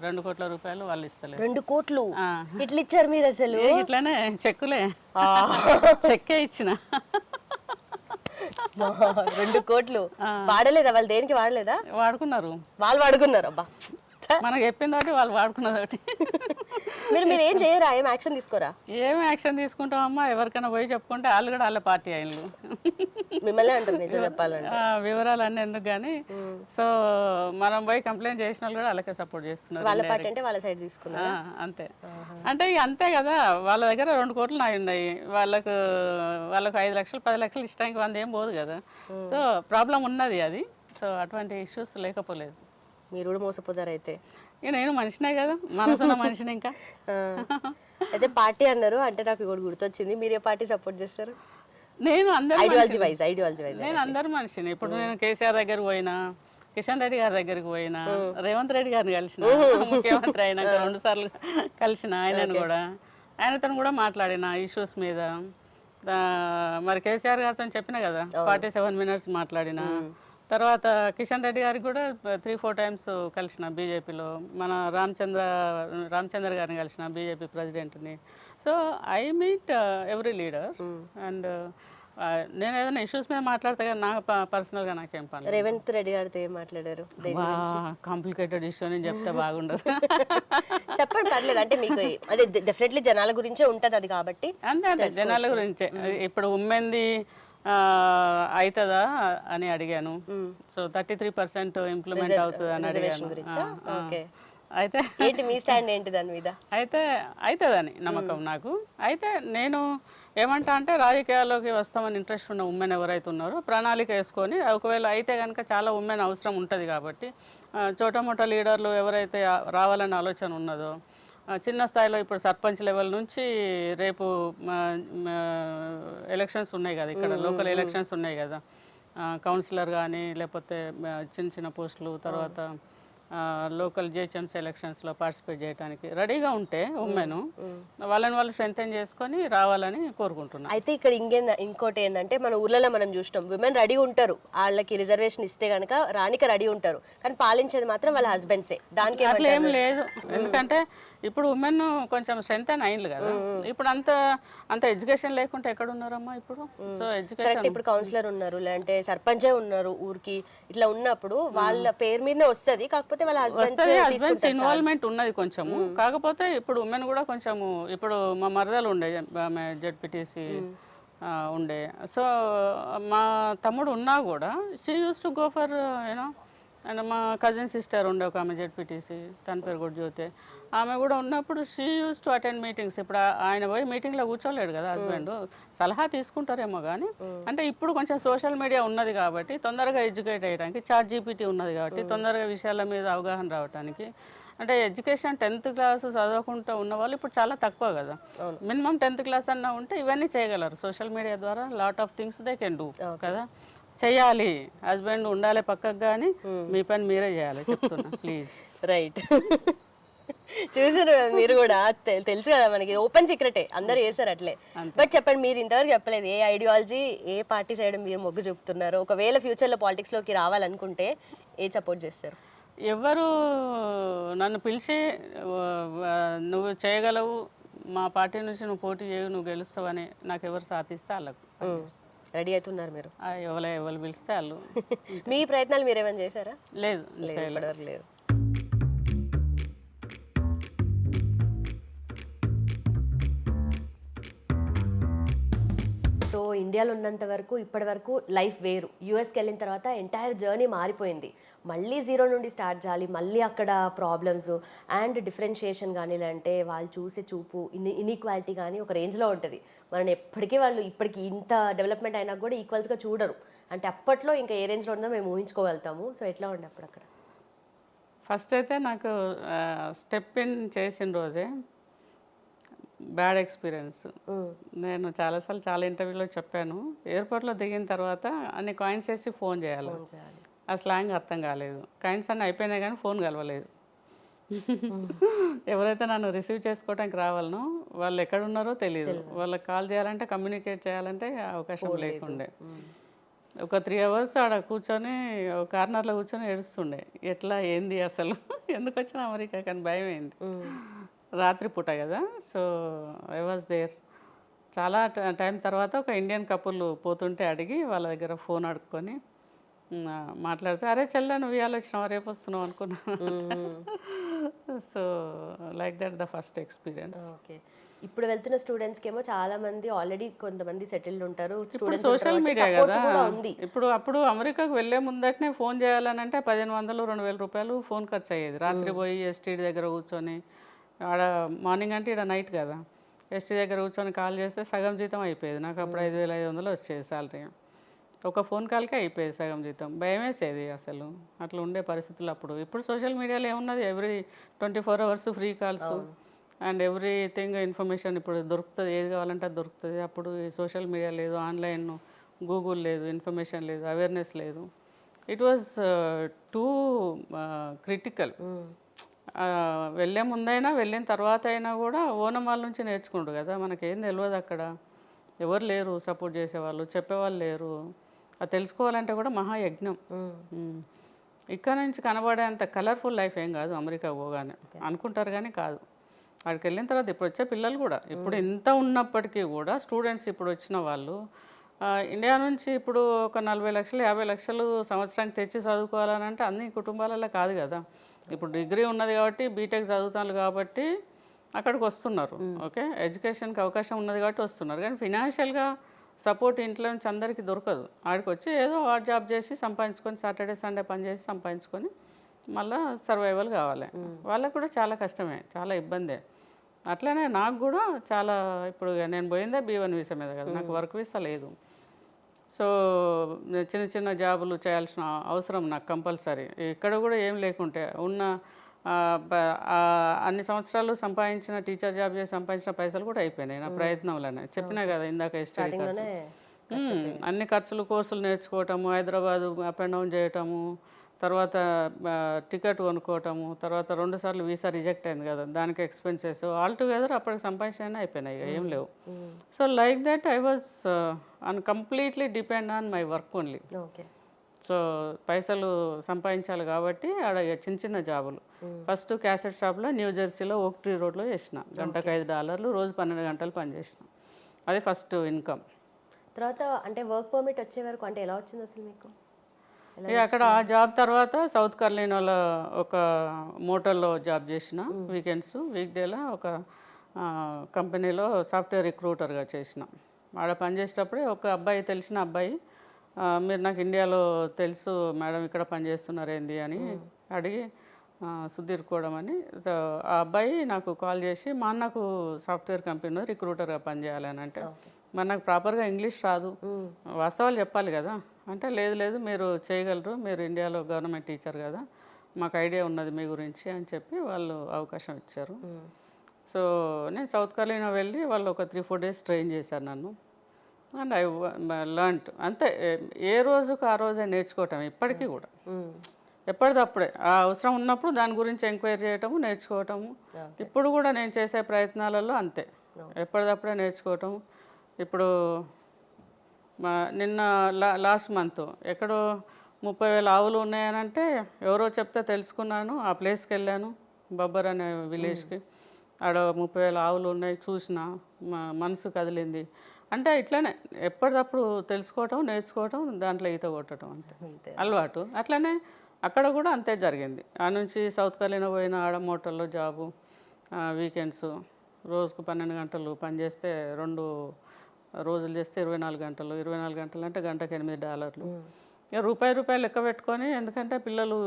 2 కోట్ల రూపాయలు వాళ్ళు ఇస్తలేరు. 2 కోట్లు ఇట్లా ఇచ్చారు మీరు? అసలు ఇట్లానే చెక్కులే, చెక్కే ఇచ్చిన. 2 కోట్లు వాడలేదా వాళ్ళు? దేనికి వాడలేదా? వాడుకున్నారు, వాళ్ళు వాడుకున్నారు. అబ్బా, మనకు చెప్పింది ఒకటి, వాళ్ళు వాడుకున్నది ఒకటి. మీరు ఏం చేయరా? ఏం యాక్షన్ తీసుకోరా? ఏం యాక్షన్ తీసుకుంటామమ్మా? ఎవరికైనా పోయి చెప్పుకుంటే వాళ్ళు కూడా వాళ్ళ పార్టీ అయ్యిండ్రు. మిమ్మల్ని అంటారు నిజం చెప్పాలంటే. వివరాలు అన్నీ ఎందుకు కానీ. సో మనం పోయి కంప్లైంట్ చేసిన వాళ్ళు కూడా వాళ్ళకే సపోర్ట్ చేస్తున్నారు. వాళ్ళ పార్టీ అంటే వాళ్ళ సైడ్ తీసుకున్నారు అంతే. అంటే ఇక అంతే కదా, వాళ్ళ దగ్గర 2 కోట్లు నాయి ఉన్నాయి, వాళ్ళకు 5 లక్షలు 10 లక్షలు ఇష్టానికి 100 ఏం పోదు కదా. సో ప్రాబ్లం ఉన్నది అది. సో అటువంటి ఇష్యూస్ లేకపోలేదు. మీరు కూడా మోసపోతారు అయితే. ఇక నేను మనిషినే కదా, మనసున్న మనిషిని. ఇంకా అయితే పార్టీ అన్నారు అంటే నాకు ఇంకోటి గుర్తొచ్చింది. మీరు ఏ పార్టీ సపోర్ట్ చేస్తారు? నేను అందరూ ఐడియాలజీ వైజ్ నేను అందరు మనిషిని. ఇప్పుడు నేను కేసీఆర్ దగ్గరకు పోయినా, కిషన్ రెడ్డి గారి దగ్గరికి పోయినా, రేవంత్ రెడ్డి గారిని కలిసిన, ముఖ్యమంత్రి అయినాక 2 సార్లు కలిసిన ఆయనను కూడా, ఆయనతో కూడా మాట్లాడిన ఇష్యూస్ మీద. మరి కేసీఆర్ గారితో చెప్పిన కదా 47 మినిట్స్ మాట్లాడిన. తర్వాత కిషన్ రెడ్డి గారికి కూడా 3-4 టైమ్స్ కలిసిన బీజేపీలో. మన రామచంద్ర గారిని కలిసిన, బీజేపీ ప్రెసిడెంట్ని. So I meet every leader. And నేను ఏదైనా ఇష్యూస్ మీద మాట్లాడతా కానీ నాకు పర్సనల్గా నాకేం పని. రేవంత్ రెడ్డి గారితో ఏం మాట్లాడారు? కాంప్లికేటెడ్ ఇష్యూ అని చెప్తే బాగుండదు. చెప్పండి, పర్లేదు. అంటే మీకు అదే డెఫినెట్లీ జనాల గురించే ఉంటుంది అది కాబట్టి. అంతే జనాల గురించే. ఇప్పుడు ఉమ్మెంది అవుతుందా అని అడిగాను. సో 33% ఇంప్లిమెంట్ అవుతుంది అని అడిగాను. అయితే ఏంటి మీ స్టాండ్ ఏంటి దాని మీద? అయితే అవుతుందని నమ్మకం నాకు. అయితే నేను ఏమంటా అంటే రాజకీయాల్లోకి వస్తామని ఇంట్రెస్ట్ ఉన్న ఉమెన్ ఎవరైతే ఉన్నారో ప్రణాళిక వేసుకొని, ఒకవేళ అయితే కనుక చాలా ఉమెన్ అవసరం ఉంటుంది కాబట్టి చోటమోట లీడర్లు ఎవరైతే రావాలని ఆలోచన ఉన్నదో, చిన్న స్థాయిలో ఇప్పుడు సర్పంచ్ లెవెల్ నుంచి రేపు ఎలక్షన్స్ ఉన్నాయి కదా, ఇక్కడ లోకల్ ఎలక్షన్స్ ఉన్నాయి కదా, కౌన్సిలర్ కానీ లేకపోతే చిన్న చిన్న పోస్టులు, తర్వాత లోకల్ జిహెచ్ఎంసీ ఎలక్షన్స్లో పార్టిసిపేట్ చేయడానికి రెడీగా ఉంటే ఉమెన్ వాళ్ళని వాళ్ళు స్ట్రెంథెన్ చేసుకొని రావాలని కోరుకుంటున్నాను. అయితే ఇక్కడ ఇంకోటి ఏంటంటే మన ఊర్లలో మనం చూసినాం, విమెన్ రెడీ ఉంటారు, వాళ్ళకి రిజర్వేషన్ ఇస్తే కనుక రానికి రెడీ ఉంటారు, కానీ పాలించేది మాత్రం వాళ్ళ హస్బెండ్సే. దానికి అట్లా ఏం లేదు, ఎందుకంటే ఇప్పుడు ఉమెన్ కొంచెం స్ట్రెంత్ అని అయింది కదా. ఇప్పుడు అంత ఎడ్యుకేషన్ లేకుంటే ఎక్కడ ఉన్నారమ్మా ఇప్పుడు? సో ఎడ్యుకేషన్ ఇప్పుడు కౌన్సిలర్ ఉన్నారు, లేదంటే సర్పంచే ఉన్నారు ఊరికి, ఇట్లా ఉన్నప్పుడు వాళ్ళ పేరు మీదనే వస్తుంది, కాకపోతే వాళ్ళ హస్బెండ్స్ ఇన్వాల్వ్మెంట్ ఉన్నది కొంచెము. కాకపోతే ఇప్పుడు ఉమెన్ కూడా కొంచెము, ఇప్పుడు మా మరదలు ఉండే ఆమె జెడ్పీటీసీ ఉండే, సో మా తమ్ముడు ఉన్నా కూడా she use to go for you know. And మా కజిన్ సిస్టర్ ఉండే ఒక ఆమె జెడ్పీటీసీ, తన పేరు కూడా జ్యోతి, ఆమె కూడా ఉన్నప్పుడు she use to attend meetings. ఇప్పుడు ఆయన పోయి మీటింగ్లో కూర్చోలేడు కదా హస్బెండ్, సలహా తీసుకుంటారేమో కానీ, అంటే ఇప్పుడు కొంచెం సోషల్ మీడియా ఉన్నది కాబట్టి తొందరగా ఎడ్యుకేట్ అయ్యడానికి, చాట్ జీపీటీ ఉన్నది కాబట్టి తొందరగా విషయాల మీద అవగాహన రావడానికి, అంటే ఎడ్యుకేషన్ 10th క్లాస్ చదవకుండా ఉన్న వాళ్ళు ఇప్పుడు చాలా తక్కువ కదా. మినిమం 10th క్లాస్ అన్నా ఉంటే ఇవన్నీ చేయగలరు. సోషల్ మీడియా ద్వారా lot of things they can do కదా. చెయ్యాలి, హస్బెండ్ ఉండాలి పక్కకు, కానీ మీ పని మీరే చేయాలి చెప్తున్నా ప్లీజ్. రైట్, చూసారు కదా మీరు కూడా, తెలుసు కదా మనకి, ఓపెన్ సీక్రెటే, అందరు చేశారు అట్లే. బట్ చెప్పండి, మీరు ఇంతవరకు చెప్పలేదు ఏ ఐడియాలజీ, ఏ పార్టీ సైడ్ మీరు మొగ్గు చూపుతున్నారు? ఒకవేళ ఫ్యూచర్లో పాలిటిక్స్లోకి రావాలనుకుంటే ఏ సపోర్ట్ చేస్తారు? ఎవరు నన్ను పిలిచి నువ్వు చేయగలవు, మా పార్టీ నుంచి నువ్వు పోటీ చేయవు, నువ్వు గెలుస్తావని నాకు ఎవరు సాధిస్తే వాళ్ళకు రెడీ అవుతున్నారు మీరు? ఎవరు పిలిస్తే వాళ్ళు. మీ ప్రయత్నాలు మీరేమైనా చేశారా? లేదు, లేదు. సో ఇండియాలో ఉన్నంత వరకు ఇప్పటి వరకు లైఫ్ వేరు, యూఎస్కి వెళ్ళిన తర్వాత ఎంటైర్ జర్నీ మారిపోయింది. మళ్ళీ జీరో నుండి స్టార్ట్ చేయాలి, మళ్ళీ అక్కడ ప్రాబ్లమ్స్ అండ్ డిఫరెన్షియేషన్ కానీ, లేదంటే వాళ్ళు చూసే చూపు, ఇన్ఈక్వాలిటీ కానీ ఒక రేంజ్లో ఉంటుంది. మనం ఎప్పటికీ వాళ్ళు ఇప్పటికి ఇంత డెవలప్మెంట్ అయినా కూడా ఈక్వల్స్గా చూడరు. అంటే అప్పట్లో ఇంకా ఏ రేంజ్లో ఉందో మేము ఊహించుకోగలుగుతాము. సో ఎట్లా ఉండే అప్పుడు అక్కడ? ఫస్ట్ అయితే నాకు స్టెప్ ఇన్ చేసిన రోజే బ్యాడ్ ఎక్స్పీరియన్స్. నేను చాలాసార్లు చాలా ఇంటర్వ్యూలో చెప్పాను, ఎయిర్పోర్ట్లో దిగిన తర్వాత అన్ని కాయిన్స్ వేసి ఫోన్ చేయాలి. ఆ స్లాంగ్ అర్థం కాలేదు, కాయిన్స్ అన్నీ అయిపోయినాయి కానీ ఫోన్ కలవలేదు. ఎవరైతే నన్ను రిసీవ్ చేసుకోవడానికి రావాలనో వాళ్ళు ఎక్కడున్నారో తెలియదు, వాళ్ళకి కాల్ చేయాలంటే, కమ్యూనికేట్ చేయాలంటే అవకాశం లేకుండే. ఒక 3 hours ఆడ కూర్చొని కార్నర్లో కూర్చొని ఏడుస్తుండే, ఎట్లా ఏంది అసలు ఎందుకు వచ్చిన అమెరికా కానీ భయం అయింది. రాత్రి పూట కదా, సో ఐ వాజ్ దేర్. చాలా టైం తర్వాత ఒక ఇండియన్ కపుల్ పోతుంటే అడిగి వాళ్ళ దగ్గర ఫోన్ అడుక్కొని మాట్లాడితే, అరే చెల్ల నువ్వు ఇవాళ వచ్చినావా, రేపు వస్తున్నావు అనుకున్నాను. So like that the first experience. Okay, ఇప్పుడు వెళ్తున్న స్టూడెంట్స్కి ఏమో చాలా మంది ఆల్రెడీ కొంతమంది సెటిల్డ్ ఉంటారు. సోషల్ మీడియా కదా ఇప్పుడు. అప్పుడు అమెరికాకు వెళ్ళే ముందటనే ఫోన్ చేయాలని అంటే 1500-2000 రూపాయలు ఫోన్ ఖర్చు అయ్యేది. రాత్రి పోయి ఎస్టీడీ దగ్గర కూర్చొని, ఆడ మార్నింగ్ అంటే ఇక్కడ నైట్ కదా, ఎస్టీ దగ్గర కూర్చొని కాల్ చేస్తే సగం జీతం అయిపోయేది. నాకు అప్పుడు 5500 వచ్చేది శాలరీ. ఒక ఫోన్ కాల్కే అయిపోయేది సగం జీతం. భయం వేసేది అసలు, అట్లా ఉండే పరిస్థితులు అప్పుడు. ఇప్పుడు సోషల్ మీడియాలో ఏమున్నది, every 24 hours free calls and everything information ఇప్పుడు దొరుకుతుంది, ఏది కావాలంటే అది దొరుకుతుంది. అప్పుడు సోషల్ మీడియా లేదు, ఆన్లైన్, గూగుల్ లేదు, ఇన్ఫర్మేషన్ లేదు, అవేర్నెస్ లేదు. It was two critical. వెళ్ళే ముందైనా వెళ్ళిన తర్వాత అయినా కూడా ఓనమాల నుంచి నేర్చుకుంటారు కదా, మనకేం తెలియదు అక్కడ, ఎవరు లేరు సపోర్ట్ చేసేవాళ్ళు, చెప్పేవాళ్ళు లేరు. అది తెలుసుకోవాలంటే కూడా మహాయజ్ఞం. ఇక్కడ నుంచి కనబడేంత కలర్ఫుల్ లైఫ్ ఏం కాదు అమెరికా పోగానే, అనుకుంటారు కానీ కాదు. అక్కడికి వెళ్ళిన తర్వాత ఇప్పుడు వచ్చే పిల్లలు కూడా, ఇప్పుడు ఇంత ఉన్నప్పటికీ కూడా స్టూడెంట్స్ ఇప్పుడు వచ్చిన వాళ్ళు ఇండియా నుంచి ఇప్పుడు ఒక 40 లక్షలు 50 లక్షలు సంవత్సరానికి తెచ్చి చదువుకోవాలని అంటే అన్ని కుటుంబాలలో కాదు కదా. ఇప్పుడు డిగ్రీ ఉన్నది కాబట్టి, బీటెక్ చదువుతాను కాబట్టి అక్కడికి వస్తున్నారు. ఓకే, ఎడ్యుకేషన్కి అవకాశం ఉన్నది కాబట్టి వస్తున్నారు, కానీ ఫినాన్షియల్గా సపోర్ట్ ఇంట్లో నుంచి అందరికీ దొరకదు. ఆడికి వచ్చి ఏదో హార్డ్ జాబ్ చేసి సంపాదించుకొని, సాటర్డే సండే పని చేసి సంపాదించుకొని మళ్ళీ సర్వైవల్ కావాలి. వాళ్ళకు కూడా చాలా కష్టమే, చాలా ఇబ్బందే. అట్లనే నాకు కూడా చాలా, ఇప్పుడు నేను పోయిందే B1 వీసా మీద కదా, నాకు వర్క్ వీసా లేదు. సో చిన్న చిన్న జాబులు చేయాల్సిన అవసరం నాకు కంపల్సరీ. ఇక్కడ కూడా ఏం లేకుంటే ఉన్న అన్ని సంవత్సరాలు సంపాదించిన, టీచర్ జాబ్ చేసి సంపాదించిన పైసలు కూడా అయిపోయినాయి నా ప్రయత్నంలోనే. చెప్పినా కదా ఇందాక, అన్ని ఖర్చులు, కోర్సులు నేర్చుకోవటము, హైదరాబాద్ అప్ అండ్ డౌన్ చేయటము, తర్వాత టికెట్ కొనుక్కోవటము, తర్వాత 2 సార్లు వీసా రిజెక్ట్ అయింది కదా, దానికి ఎక్స్పెన్సెస్ ఆల్ టుగెదర్ అప్పటికి సంపాదించిన అయిపోయినాయి, ఇక ఏం లేవు. So like that I was completely depend on my work only. Okay. So పైసలు సంపాదించాలి కాబట్టి ఆడ ఇక చిన్న చిన్న జాబులు. ఫస్ట్ క్యాసెట్ షాప్లో న్యూ జెర్సీలో ఓక్ ట్రీ రోడ్లో చేసిన, గంటకు $5, రోజు 12 గంటలు పనిచేసిన. అది ఫస్ట్ ఇన్కమ్. తర్వాత అంటే వర్క్ పర్మిట్ వచ్చే వరకు అంటే ఎలా వచ్చింది అసలు మీకు? ఇక అక్కడ ఆ జాబ్ తర్వాత సౌత్ కర్లీనాలో ఒక మోటార్లో జాబ్ చేసిన, వీకెండ్స్ వీక్ డేలో ఒక కంపెనీలో సాఫ్ట్వేర్ రిక్రూటర్గా చేసిన. ఆడ పనిచేసేటప్పుడే ఒక అబ్బాయి, తెలిసిన అబ్బాయి, మీరు నాకు ఇండియాలో తెలుసు మేడం, ఇక్కడ పనిచేస్తున్నారు ఏంది అని అడిగి సుధీర్ కూడా అని, ఆ అబ్బాయి నాకు కాల్ చేసి మా అన్నకు సాఫ్ట్వేర్ కంపెనీలో రిక్రూటర్గా పనిచేయాలని అంటే, మరి నాకు ప్రాపర్గా ఇంగ్లీష్ రాదు, వాస్తవాలు చెప్పాలి కదా అంటే, లేదు లేదు మీరు చేయగలరు, మీరు ఇండియాలో గవర్నమెంట్ టీచర్ కదా, మాకు ఐడియా ఉన్నది మీ గురించి అని చెప్పి వాళ్ళు అవకాశం ఇచ్చారు. సో నేను సౌత్ కర్లీనా వెళ్ళి వాళ్ళు ఒక 3-4 డేస్ ట్రైన్ చేశారు నన్ను. And I learnt. అంతే, ఏ రోజుకు ఆ రోజే నేర్చుకోవటం ఇప్పటికీ కూడా, ఎప్పటిదప్పుడే ఆ అవసరం ఉన్నప్పుడు దాని గురించి ఎంక్వైరీ చేయటము, నేర్చుకోవటము. ఇప్పుడు కూడా నేను చేసే ప్రయత్నాలలో అంతే, ఎప్పటిదప్పుడే నేర్చుకోవటం. ఇప్పుడు నిన్న లాస్ట్ మంత్ ఎక్కడో 30,000 ఆవులు ఉన్నాయనంటే ఎవరో చెప్తే తెలుసుకున్నాను, ఆ ప్లేస్కి వెళ్ళాను, బబ్బర్ అనే విలేజ్కి. ఆడ 30,000 ఆవులు ఉన్నాయి, చూసిన, మనసు కదిలింది. అంటే ఇట్లనే ఎప్పటికప్పుడు తెలుసుకోవటం, నేర్చుకోవటం, దాంట్లో ఈత కొట్టడం అంతే అలవాటు. అట్లనే అక్కడ కూడా అంతే జరిగింది. ఆ నుంచి సౌత్ కర్లీనా పోయిన, ఆడ మోటార్లో జాబు, వీకెండ్స్ రోజుకు 12 గంటలు పనిచేస్తే 2 రోజులు చేస్తే 24 గంటలు. 24 గంటలు అంటే గంటకు $8. ఇక రూపాయి లెక్క పెట్టుకొని, ఎందుకంటే పిల్లలు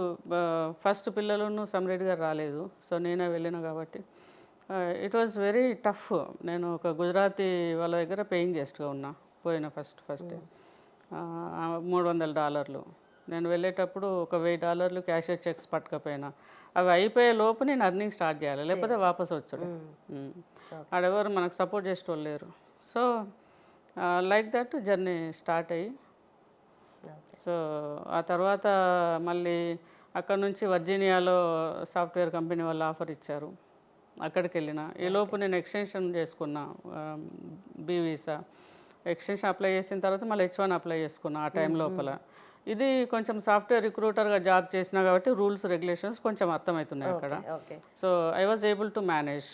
ఫస్ట్ పిల్లలను సమ్రేడ్ గారు రాలేదు, సో నేనే వెళ్ళిన కాబట్టి ఇట్ వాజ్ వెరీ టఫ్. నేను ఒక గుజరాతీ వాళ్ళ దగ్గర పేయింగ్ గెస్ట్గా ఉన్నా, పోయిన ఫస్ట్ $300. నేను వెళ్ళేటప్పుడు ఒక $1000 క్యాషియర్ చెక్స్ పట్టుకపోయినా, అవి అయిపోయే లోపు నేను అర్నింగ్ స్టార్ట్ చేయాలి, లేకపోతే వాపస్ వచ్చాడు. ఆడెవరు మనకు సపోర్ట్ చేసేటోళ్ళు లేరు. So like that journey start అయ్యి, సో ఆ తర్వాత మళ్ళీ అక్కడ నుంచి వర్జీనియాలో సాఫ్ట్వేర్ కంపెనీ వాళ్ళు ఆఫర్ ఇచ్చారు, అక్కడికి వెళ్ళిన. ఈలోపు నేను ఎక్స్టెన్షన్ చేసుకున్నా, బీ వీసా ఎక్స్టెన్షన్ అప్లై చేసిన తర్వాత మళ్ళీ H1 అప్లై చేసుకున్నా ఆ టైం లోపల. ఇది కొంచెం సాఫ్ట్వేర్ రిక్రూటర్గా జాబ్ చేసిన కాబట్టి రూల్స్ రెగ్యులేషన్స్ కొంచెం అర్థమవుతున్నాయి అక్కడ. So I was able to manage.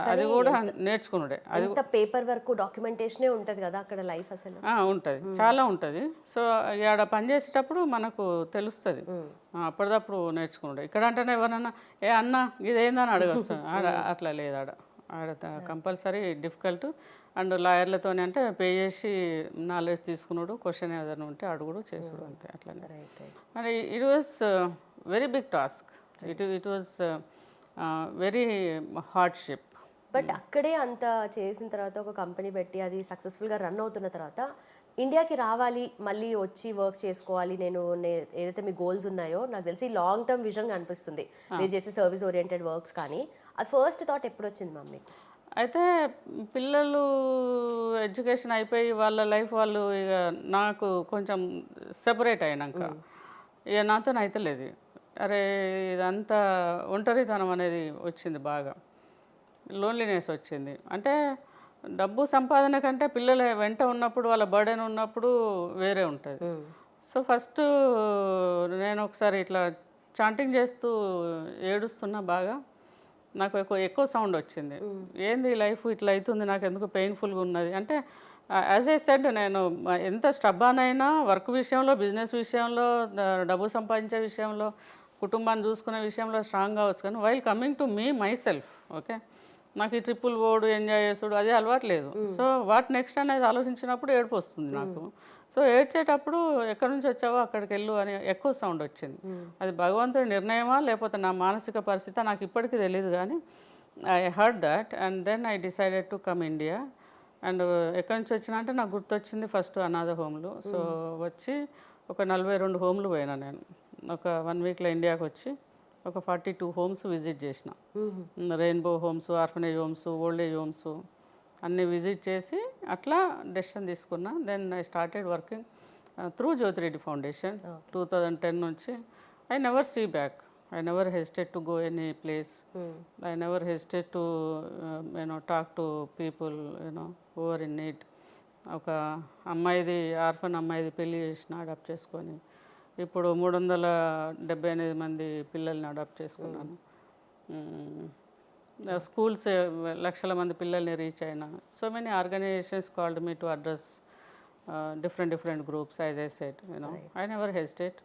అది కూడా నేర్చుకున్నాడే. అది పేపర్ వర్క్, డాక్యుమెంటేషనే ఉంటుంది కదా అక్కడ లైఫ్ అసలు ఉంటుంది, చాలా ఉంటుంది. సో ఆడ పనిచేసేటప్పుడు మనకు తెలుస్తుంది, అప్పటిదప్పుడు నేర్చుకున్నాడు. ఇక్కడ అంటేనే ఎవరన్నా ఏ అన్న ఇదేందని అడగచ్చు, అట్లా లేదు ఆడ. ఆడ కంపల్సరీ డిఫికల్ట్. అండ్ లాయర్లతోనే అంటే పే చేసి నాలెడ్జ్ తీసుకున్నాడు, క్వశ్చన్ ఏదైనా ఉంటే అడుగుడు చేసుడు, అంతే. అట్లనే మరి it was very big task. It was very hardship. But అక్కడే అంత చేసిన తర్వాత ఒక కంపెనీ పెట్టి అది సక్సెస్ఫుల్గా రన్ అవుతున్న తర్వాత ఇండియాకి రావాలి, మళ్ళీ వచ్చి వర్క్స్ చేసుకోవాలి, నేను ఏదైతే మీ గోల్స్ ఉన్నాయో నాకు తెలిసి లాంగ్ టర్మ్ విజన్ అనిపిస్తుంది మీరు చేసే సర్వీస్ ఓరియంటెడ్ వర్క్స్. కానీ అది ఫస్ట్ థాట్ ఎప్పుడు వచ్చింది మ్యామ్ మీకు? అయితే పిల్లలు ఎడ్యుకేషన్ అయిపోయి వాళ్ళ లైఫ్ వాళ్ళు ఇక నాకు కొంచెం సెపరేట్ అయినాక ఇక నాతో అయితే లేదు. అరే ఇదంతా ఒంటరితనం అనేది వచ్చింది, బాగా లోన్లీనెస్ వచ్చింది. అంటే డబ్బు సంపాదన కంటే పిల్లల వెంట ఉన్నప్పుడు, వాళ్ళ బర్డెన్ ఉన్నప్పుడు వేరే ఉంటుంది. సో ఫస్ట్ నేను ఒకసారి ఇట్లా చాంటింగ్ చేస్తూ ఏడుస్తున్నా, బాగా నాకు ఎక్కువ సౌండ్ వచ్చింది. ఏంది లైఫ్ ఇట్లా అవుతుంది, నాకు ఎందుకు పెయిన్ఫుల్గా ఉన్నది అంటే, యాజ్ ఏ సెడ్ నేను ఎంత స్టబ్బాన్ అయినా వర్క్ విషయంలో, బిజినెస్ విషయంలో, డబ్బు సంపాదించే విషయంలో, కుటుంబాన్ని చూసుకునే విషయంలో స్ట్రాంగ్ కావచ్చు. కానీ while coming to me my self, okay, నాకు ఈ ట్రిప్పుల్ పోడు, ఎంజాయ్ చేసుడు అది అలవాట్లేదు. సో వాట్ నెక్స్ట్ అనేది ఆలోచించినప్పుడు ఏడుపు వస్తుంది నాకు. సో ఏడ్చేటప్పుడు ఎక్కడి నుంచి వచ్చావో అక్కడికి వెళ్ళు అని ఎక్కువ సౌండ్ వచ్చింది. అది భగవంతుడి నిర్ణయమా లేకపోతే నా మానసిక పరిస్థితి నాకు ఇప్పటికీ తెలియదు. కానీ I heard that and then I decided to come India. And ఎక్కడి నుంచి వచ్చినా అంటే నాకు గుర్తొచ్చింది ఫస్ట్ అనాథ హోమ్లు. సో వచ్చి ఒక 42 హోమ్లు పోయినా నేను. ఒక 1 వీక్లో ఇండియాకి వచ్చి ఒక 42 హోమ్స్ విజిట్ చేసిన. Rainbow homes, orphanage homes, old age homes అన్నీ విజిట్ చేసి అట్లా డెసిషన్ తీసుకున్నా. Then I started working through Jyothireddy foundation 2010 నుంచి I never see back. I never hesitate to go any place. I never hesitate to talk to people who are in need. ఒక అమ్మాయిది ఆర్ఫన్ అమ్మాయిది పెళ్లి చేసిన అడాప్ట్ చేసుకొని ఇప్పుడు 378 మంది పిల్లల్ని అడాప్ట్ చేసుకున్నాను. స్కూల్స్ లక్షల మంది పిల్లల్ని రీచ్ అయినా. So many organisations called me to address different groups as I said I never hesitate.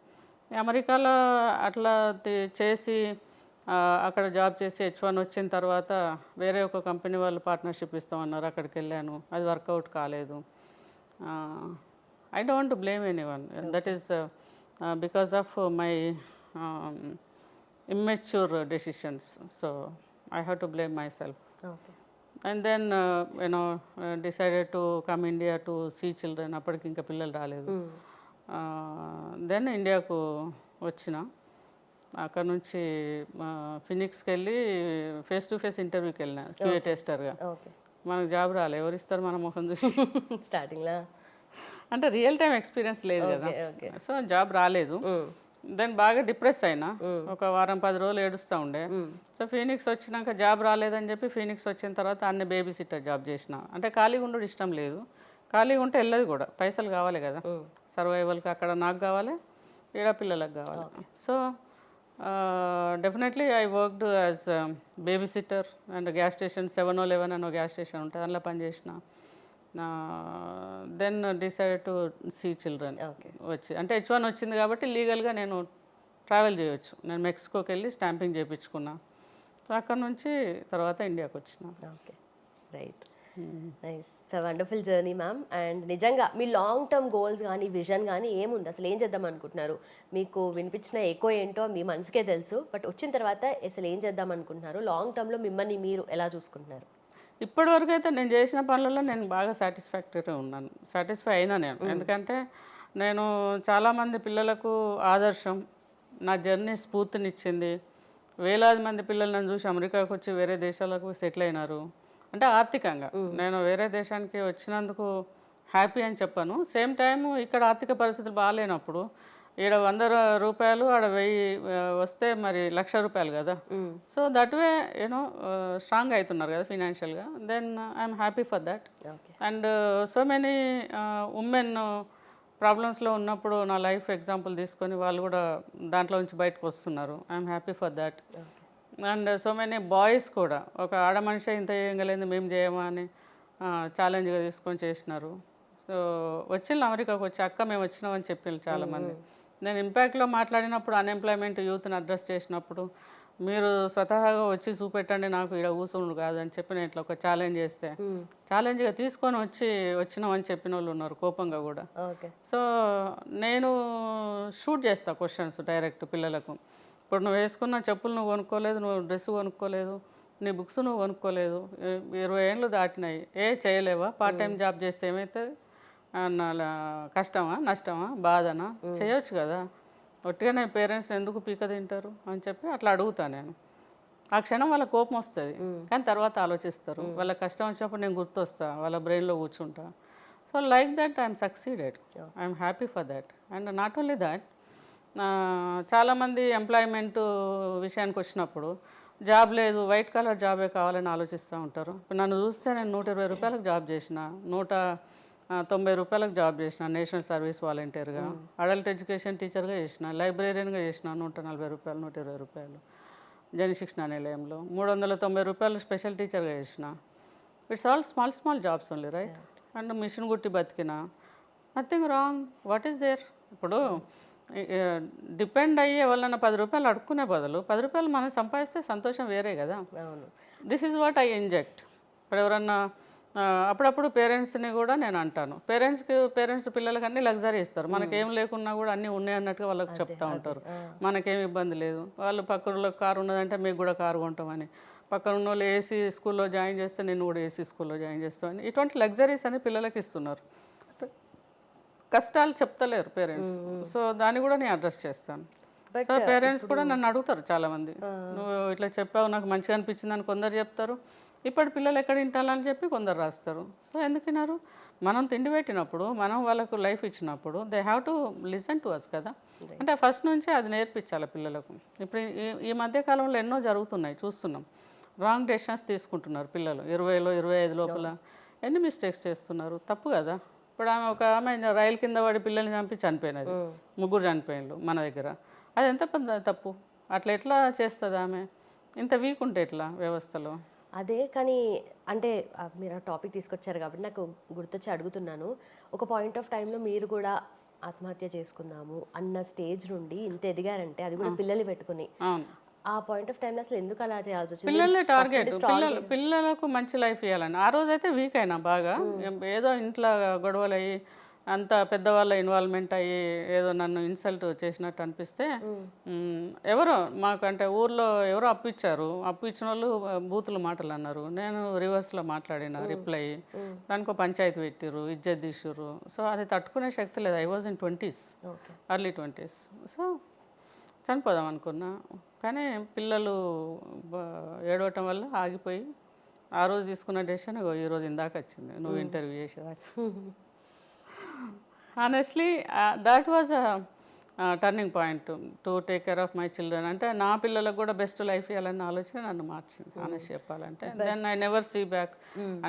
అమెరికాలో అట్లా చేసి అక్కడ జాబ్ చేసి H1 వచ్చిన తర్వాత వేరే ఒక కంపెనీ వాళ్ళు పార్ట్నర్షిప్ ఇస్తామన్నారు, అక్కడికి వెళ్ళాను, అది వర్కౌట్ కాలేదు. I don't blame anyone, that is because of my immature decisions, so I have to blame myself. Okay. And then decided to come India to see children. అప్పటికి ఇంకా పిల్లలు రాలేదు. దెన్ ఇండియాకు వచ్చిన, అక్కడ నుంచి ఫినిక్స్కి వెళ్ళి ఫేస్ టు ఫేస్ ఇంటర్వ్యూకి వెళ్ళిన QA టెస్టర్గా. ఓకే. మనకు జాబ్ రాలేదు, ఎవరు ఇస్తారు మన ముఖం చూసి? స్టార్టింగ్లో అంటే రియల్ టైం ఎక్స్పీరియన్స్ లేదు కదా, సో జాబ్ రాలేదు. దెన్ బాగా డిప్రెస్ అయినా, ఒక వారం 10 రోజులు ఏడుస్తూ ఉండే. సో ఫీనిక్స్ వచ్చినాక జాబ్ రాలేదని చెప్పి ఫీనిక్స్ వచ్చిన తర్వాత అన్ని బేబీ సిట్టర్ జాబ్ చేసిన. అంటే ఖాళీగా ఉండడం ఇష్టం లేదు, ఖాళీగా ఉంటే వెళ్ళదు కూడా, పైసలు కావాలి కదా సర్వైవల్కి. అక్కడ నాకు కావాలి, ఈడ పిల్లలకు కావాలి. So definitely I worked as baby sitter and gas station 7-11 అని గ్యాస్ స్టేషన్ ఉంటుంది, అందులో పనిచేసిన. Then decide to see children వచ్చి, అంటే H1 వచ్చింది కాబట్టి లీగల్గా నేను ట్రావెల్ చేయొచ్చు. నేను మెక్సికోకి వెళ్ళి స్టాంపింగ్ చేయించుకున్నా. అక్కడ నుంచి తర్వాత ఇండియాకి వచ్చిన. Okay, right, nice. It's a wonderful journey ma'am. And నిజంగా మీ లాంగ్ టర్మ్ గోల్స్ కానీ విజన్ కానీ ఏముంది, అసలు ఏం చేద్దాం అనుకుంటున్నారు? మీకు వినిపించిన ఎకో ఏంటో మీ మనసుకే తెలుసు, బట్ వచ్చిన తర్వాత అసలు ఏం చేద్దాం అనుకుంటున్నారు? లాంగ్ టర్మ్లో మిమ్మల్ని మీరు ఎలా చూసుకుంటున్నారు? ఇప్పటివరకు అయితే నేను చేసిన పనులలో నేను బాగా సాటిస్ఫై అయినా నేను. ఎందుకంటే నేను చాలామంది పిల్లలకు ఆదర్శం, నా జర్నీ స్ఫూర్తినిచ్చింది. వేలాది మంది పిల్లలు నన్ను చూసి అమెరికాకు వచ్చి వేరే దేశాలకు సెటిల్ అయినారు. అంటే ఆర్థికంగా నేను వేరే దేశానికి వచ్చినందుకు హ్యాపీ అని చెప్పాను. సేమ్ టైం ఇక్కడ ఆర్థిక పరిస్థితులు బాగాలేనప్పుడు ఈడ 100 రూపాయలు ఆడ 1000 వస్తే మరి ₹1,00,000 కదా. సో దట్ వే స్ట్రాంగ్ అవుతున్నారు కదా ఫినాన్షియల్గా. Then I'm happy for that. And so many women ప్రాబ్లమ్స్లో ఉన్నప్పుడు నా లైఫ్ ఎగ్జాంపుల్ తీసుకొని వాళ్ళు కూడా దాంట్లో నుంచి బయటకు వస్తున్నారు. I'm happy for that. And so many boys కూడా, ఒక ఆడ మనిషి ఇంత చేయగలేదు మేము చేయమా అని ఛాలెంజ్గా తీసుకొని చేసినారు. సో వచ్చిండ్రు అమెరికాకు వచ్చి, అక్క మేము వచ్చినామని చెప్పిండ్రు చాలామంది. నేను ఇంపాక్ట్లో మాట్లాడినప్పుడు అన్ఎంప్లాయ్మెంట్ యూత్ని అడ్రస్ చేసినప్పుడు, మీరు స్వతహాగా వచ్చి చూపెట్టండి నాకు ఇక్కడ కూర్చుండు కాదని చెప్పి నేను ఇట్లా ఒక ఛాలెంజ్ చేస్తే ఛాలెంజ్గా తీసుకొని వచ్చినామని చెప్పిన వాళ్ళు ఉన్నారు, కోపంగా కూడా. సో నేను షూట్ చేస్తా క్వశ్చన్స్ డైరెక్ట్ పిల్లలకు. ఇప్పుడు నువ్వు వేసుకున్న చెప్పులు నువ్వు కొనుక్కోలేదు, నువ్వు డ్రెస్ కొనుక్కోలేదు, నీ బుక్స్ నువ్వు కొనుక్కోలేదు, 20 ఏళ్ళు దాటినాయి, చేయలేవా? పార్ట్ టైం జాబ్ చేస్తే ఏమవుతుంది? కష్టమా, నష్టమా, బాధనా? చేయొచ్చు కదా. ఒట్టిగానే పేరెంట్స్ ఎందుకు పీక తింటారు అని చెప్పి అట్లా అడుగుతా నేను. ఆ క్షణం వాళ్ళ కోపం వస్తుంది, కానీ తర్వాత ఆలోచిస్తారు. వాళ్ళ కష్టం వచ్చినప్పుడు నేను గుర్తొస్తా, వాళ్ళ బ్రెయిన్లో కూర్చుంటా. So like that I'm succeeded, I'm happy for that. And not only that, చాలామంది ఎంప్లాయ్మెంట్ విషయానికి వచ్చినప్పుడు జాబ్ లేదు, వైట్ కలర్ జాబే కావాలని ఆలోచిస్తూ ఉంటారు. ఇప్పుడు నన్ను చూస్తే నేను ₹120 జాబ్ చేసిన, ₹190 జాబ్ చేసిన, నేషనల్ సర్వీస్ వాలంటీర్గా, అడల్ట్ ఎడ్యుకేషన్ టీచర్గా చేసిన, లైబ్రేరియన్గా చేసిన, ₹140, ₹120, జనశిక్షణ నిలయంలో, ₹390 స్పెషల్ టీచర్గా చేసిన. It's all small jobs only, right? And machine కుట్టి బతికిన, nothing wrong. What is there? ఇప్పుడు డిపెండ్ అయ్యే వాళ్ళన్న ₹10 అడుక్కునే బదులు ₹10 మనం సంపాదిస్తే సంతోషం వేరే కదా. This is what I inject. ఇప్పుడు ఎవరన్నా అప్పుడప్పుడు పేరెంట్స్ని కూడా నేను అంటాను, పేరెంట్స్ పిల్లలకి అన్నీ లగ్జరీ ఇస్తారు, మనకేం లేకున్నా కూడా అన్నీ ఉన్నాయి అన్నట్టుగా వాళ్ళకి చెప్తూ ఉంటారు. మనకేం ఇబ్బంది లేదు, వాళ్ళు పక్కన కారు ఉన్నదంటే మీకు కూడా కారు కొంటామని, పక్కన ఉన్న వాళ్ళు ఏసీ స్కూల్లో జాయిన్ చేస్తే నేను కూడా ఏసీ స్కూల్లో జాయిన్ చేస్తామని, ఇటువంటి లగ్జరీస్ అని పిల్లలకి ఇస్తున్నారు. కష్టాలు చెప్తలేరు పేరెంట్స్. సో దాన్ని కూడా నేను అడ్రస్ చేస్తాను. సో పేరెంట్స్ కూడా నన్ను అడుగుతారు చాలామంది, నువ్వు ఇట్లా చెప్పావు నాకు మంచిగా అనిపించింది అని కొందరు చెప్తారు, ఇప్పటి పిల్లలు ఎక్కడ వింటాలని చెప్పి కొందరు రాస్తారు. సో ఎందుకు విన్నారు? మనం తిండి పెట్టినప్పుడు మనం వాళ్ళకు లైఫ్ ఇచ్చినప్పుడు they have to listen to us కదా. అంటే ఫస్ట్ నుంచి అది నేర్పించాలి పిల్లలకు. ఇప్పుడు ఈ మధ్య కాలంలో ఎన్నో జరుగుతున్నాయి, చూస్తున్నాం. రాంగ్ డెసిషన్స్ తీసుకుంటున్నారు పిల్లలు 20లో 25 లోపల. ఎన్ని మిస్టేక్స్ చేస్తున్నారు, తప్పు కదా. ఇప్పుడు ఆమె రైలు కింద పడి పిల్లల్ని చంపి చనిపోయినది, 3 చనిపోయినారు మన దగ్గర. అది ఎంత పెద్ద తప్పు. అట్లా ఎట్లా చేస్తుంది ఆమె, ఇంత వీక్ ఉంటే ఎట్లా వ్యవస్థలో. అదే కానీ అంటే మీరు ఆ టాపిక్ తీసుకొచ్చారు కాబట్టి నాకు గుర్తొచ్చి అడుగుతున్నాను. ఒక పాయింట్ ఆఫ్ టైంలో మీరు కూడా ఆత్మహత్య చేసుకుందాము అన్న స్టేజ్ నుండి ఇంత ఎదిగారంటే, అది కూడా పిల్లల్ని పెట్టుకుని, ఆ పాయింట్ ఆఫ్ టైంలో అసలు ఎందుకు అలా చేయాల్సి వచ్చింది? పిల్లలే టార్గెట్. పిల్లలకు మంచి లైఫ్ ఇవ్వాలని. ఆ రోజైతే వీక్ అయినా బాగా, ఏదో ఇంట్లో గొడవలు అయ్యి అంత పెద్దవాళ్ళ ఇన్వాల్వ్మెంట్ అయ్యి ఏదో నన్ను ఇన్సల్ట్ చేసినట్టు అనిపిస్తే, ఎవరో మాకు అంటే ఊర్లో ఎవరో అప్పు ఇచ్చిన వాళ్ళు బూతులు మాటలు అన్నారు. నేను రివర్స్లో మాట్లాడిన రిప్లై, దానికి పంచాయతీ పెట్టిర్రు, ఇజ్జత్ తీసిర్రు. సో అది తట్టుకునే శక్తి లేదు. I was in 20s, early 20s. సో చనిపోదాం అనుకున్నా, కానీ పిల్లలు ఏడవటం వల్ల ఆగిపోయి ఆ రోజు తీసుకున్న డెసిషన్ ఈరోజు ఇందాక వచ్చింది నువ్వు ఇంటర్వ్యూ చేసేదాకా. Honestly, that was a turning point to take care of my children. అంటే నా పిల్లలకు కూడా బెస్ట్ లైఫ్ ఇవ్వాలన్న ఆలోచన నన్ను మార్చింది, ఆనెస్ట్ చెప్పాలంటే. Then I never see back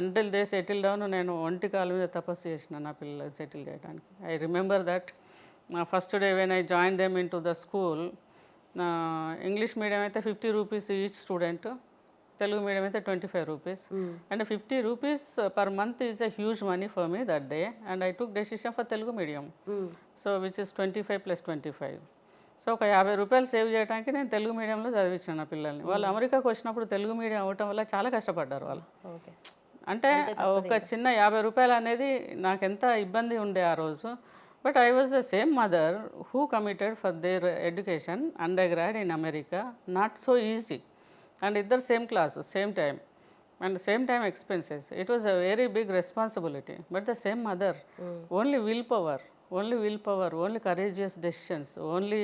until they settle down. నేను ఒంటి కాలు మీద తపస్సు చేసిన నా పిల్లలు సెటిల్ చేయడానికి. I remember that first day when I join them in to the school. English medium అయితే 50 rupees each student, Telugu medium అయితే 25 rupees. And 50 rupees per month is a huge money for me that day. And I took decision for Telugu medium, so which is 25 + 25. So ఒక 50 రూపాయలు సేవ్ చేయడానికి నేను తెలుగు మీడియంలో చదివించిన నా పిల్లల్ని. వాళ్ళు అమెరికాకు వచ్చినప్పుడు తెలుగు మీడియం అవ్వటం వల్ల చాలా కష్టపడ్డారు వాళ్ళు. అంటే ఒక చిన్న 50 రూపాయలు అనేది నాకు ఎంత ఇబ్బంది ఉండే ఆ రోజు. But I was the same mother who committed for there education undergrad in America. Not so easy. And ఇద్దరు same class, same time, and same time expenses. It was a very big responsibility. But the same mother, only will power, only courageous decisions, only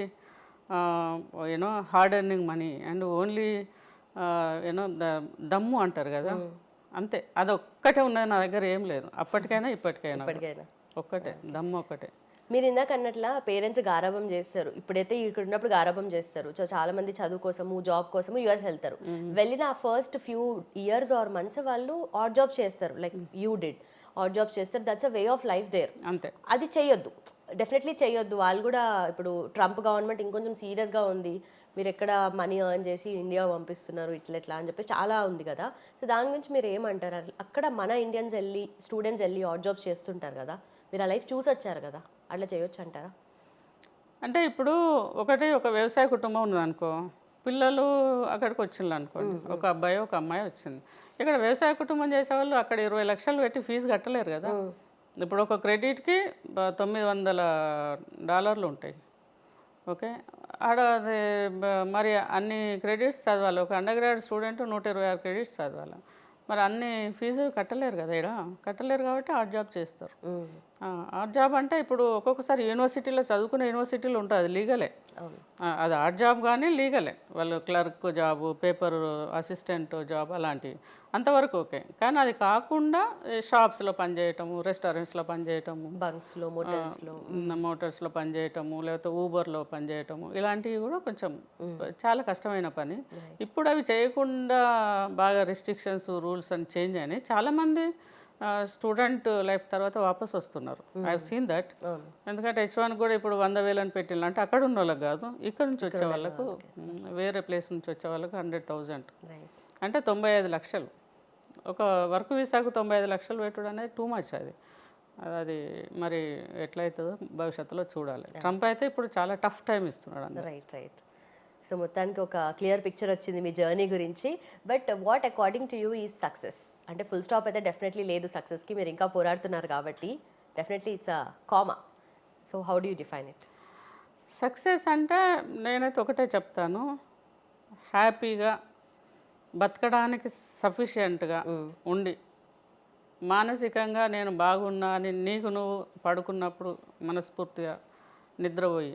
hard earning money, and only the దమ్ము అంటారు కదా, అంతే. అదొక్కటే ఉన్నది నా దగ్గర, ఏం లేదు. అప్పటికైనా ఇప్పటికైనా ఒక్కటే దమ్ము, ఒక్కటే. మీరు ఇందాక అన్నట్ల పేరెంట్స్ గారాబం చేస్తారు, ఇప్పుడైతే ఇక్కడ ఉన్నప్పుడు గారాబం చేస్తారు. సో చాలా మంది చదువు కోసము, జాబ్ కోసము యుఎస్ వెళ్తారు. వెళ్ళిన ఆ first few years or months వాళ్ళు ఆడ్ జాబ్స్ చేస్తారు, like you did. Odd jobs చేస్తారు, that's a way of life there. అంతే, అది చేయొద్దు, డెఫినెట్లీ చేయొద్దు. వాళ్ళు కూడా ఇప్పుడు ట్రంప్ గవర్నమెంట్ ఇంకొంచెం సీరియస్గా ఉంది, మీరు ఎక్కడ మనీ ఎర్న్ చేసి ఇండియా పంపిస్తున్నారు ఇట్లా అని చెప్పేసి చాలా ఉంది కదా. సో దాని గురించి మీరు ఏమంటారు? అక్కడ మన ఇండియన్స్ వెళ్ళి, స్టూడెంట్స్ వెళ్ళి ఆడ్ జాబ్స్ చేస్తుంటారు కదా, మీరు ఆ లైఫ్ చూసి వచ్చారు కదా, అట్లా చేయొచ్చు అంటారా? అంటే ఇప్పుడు ఒక వ్యవసాయ కుటుంబం ఉన్నదనుకో, పిల్లలు అక్కడికి వచ్చిండ్రు అనుకోండి, ఒక అబ్బాయి ఒక అమ్మాయి వచ్చింది. ఇక్కడ వ్యవసాయ కుటుంబం చేసేవాళ్ళు అక్కడ 20 లక్షలు పెట్టి ఫీజు కట్టలేరు కదా. ఇప్పుడు ఒక క్రెడిట్కి $900 ఉంటాయి. ఓకే, ఆడ మరి అన్ని క్రెడిట్స్ చదవాలి. ఒక అండర్ గ్రాడ్ స్టూడెంట్ 126 క్రెడిట్స్ చదవాలి. మరి అన్ని ఫీజు కట్టలేరు కదా, ఇక్కడ కట్టలేరు కాబట్టి ఆర్ట్ జాబ్ చేస్తారు. ఆర్ట్ జాబ్ అంటే ఇప్పుడు ఒక్కొక్కసారి యూనివర్సిటీలో చదువుకునే యూనివర్సిటీలో ఉంటుంది, అది లీగలే. అది ఆర్ట్ జాబ్ కానీ లీగలే. వాళ్ళు clerk job, paper assistant job అలాంటివి అంతవరకు ఓకే. కానీ అది కాకుండా షాప్స్లో పనిచేయటము, రెస్టారెంట్స్లో పనిచేయటము, బంక్స్లో, మోటార్స్లో పనిచేయటము, లేకపోతే ఊబర్లో పనిచేయటము, ఇలాంటివి కూడా కొంచెం చాలా కష్టమైన పని. ఇప్పుడు అవి చేయకుండా బాగా రిస్ట్రిక్షన్స్, రూల్స్ అని చేంజ్ అయినాయి. చాలామంది స్టూడెంట్ లైఫ్ తర్వాత వాపస్ వస్తున్నారు. I have seen that. ఎందుకంటే H1 కూడా ఇప్పుడు 100,000 అని పెట్టిన, అంటే అక్కడ ఉన్న వాళ్ళకి కాదు, ఇక్కడ నుంచి వచ్చే వాళ్ళకు, వేరే ప్లేస్ నుంచి వచ్చే వాళ్ళకు 100,000, అంటే 95 లక్షలు. ఒక వర్క్ వీసాకు 95 లక్షలు పెట్టుడు అనేది టూ మచ్. అది మరి ఎట్లయితుందో భవిష్యత్తులో చూడాలి. ట్రంప్ అయితే ఇప్పుడు చాలా టఫ్ టైం ఇస్తున్నాడు. రైట్. సో మొత్తానికి ఒక క్లియర్ పిక్చర్ వచ్చింది మీ జర్నీ గురించి. But what according to you is success? అంటే ఫుల్ స్టాప్ అయితే డెఫినెట్లీ లేదు సక్సెస్కి, మీరు ఇంకా పోరాడుతున్నారు కాబట్టి definitely it's a comma. So how do you define it? Success అంటే నేనైతే ఒకటే చెప్తాను, హ్యాపీగా బతకడానికి సఫిషియెంట్గా ఉండి, మానసికంగా నేను బాగున్నా అని నీకు నువ్వు పడుకున్నప్పుడు మనస్ఫూర్తిగా నిద్రపోయి,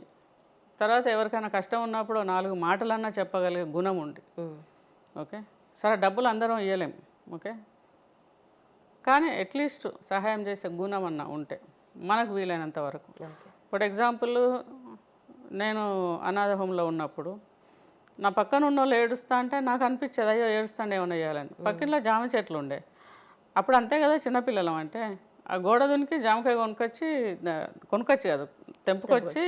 తర్వాత ఎవరికైనా కష్టం ఉన్నప్పుడు 4 మాటలన్నా చెప్పగలిగే గుణం ఉండి. ఓకే, సరే డబ్బులు అందరం ఇవ్వలేము, ఓకే, కానీ అట్లీస్ట్ సహాయం చేసే గుణం అన్న ఉంటే మనకు వీలైనంత వరకు. ఫర్ ఎగ్జాంపుల్, నేను అనాథ హోమ్లో ఉన్నప్పుడు నా పక్కన ఉన్న వాళ్ళు ఏడుస్తా అంటే నాకు అనిపించేది అయ్యో ఏడుస్తాండి ఏమైనా చేయాలని. పక్కన జామ చెట్లు ఉండే, అప్పుడు అంతే కదా చిన్నపిల్లలం అంటే, ఆ గోడ దునికి జామకాయ కొనుకొచ్చి కాదు తెంపుకొచ్చి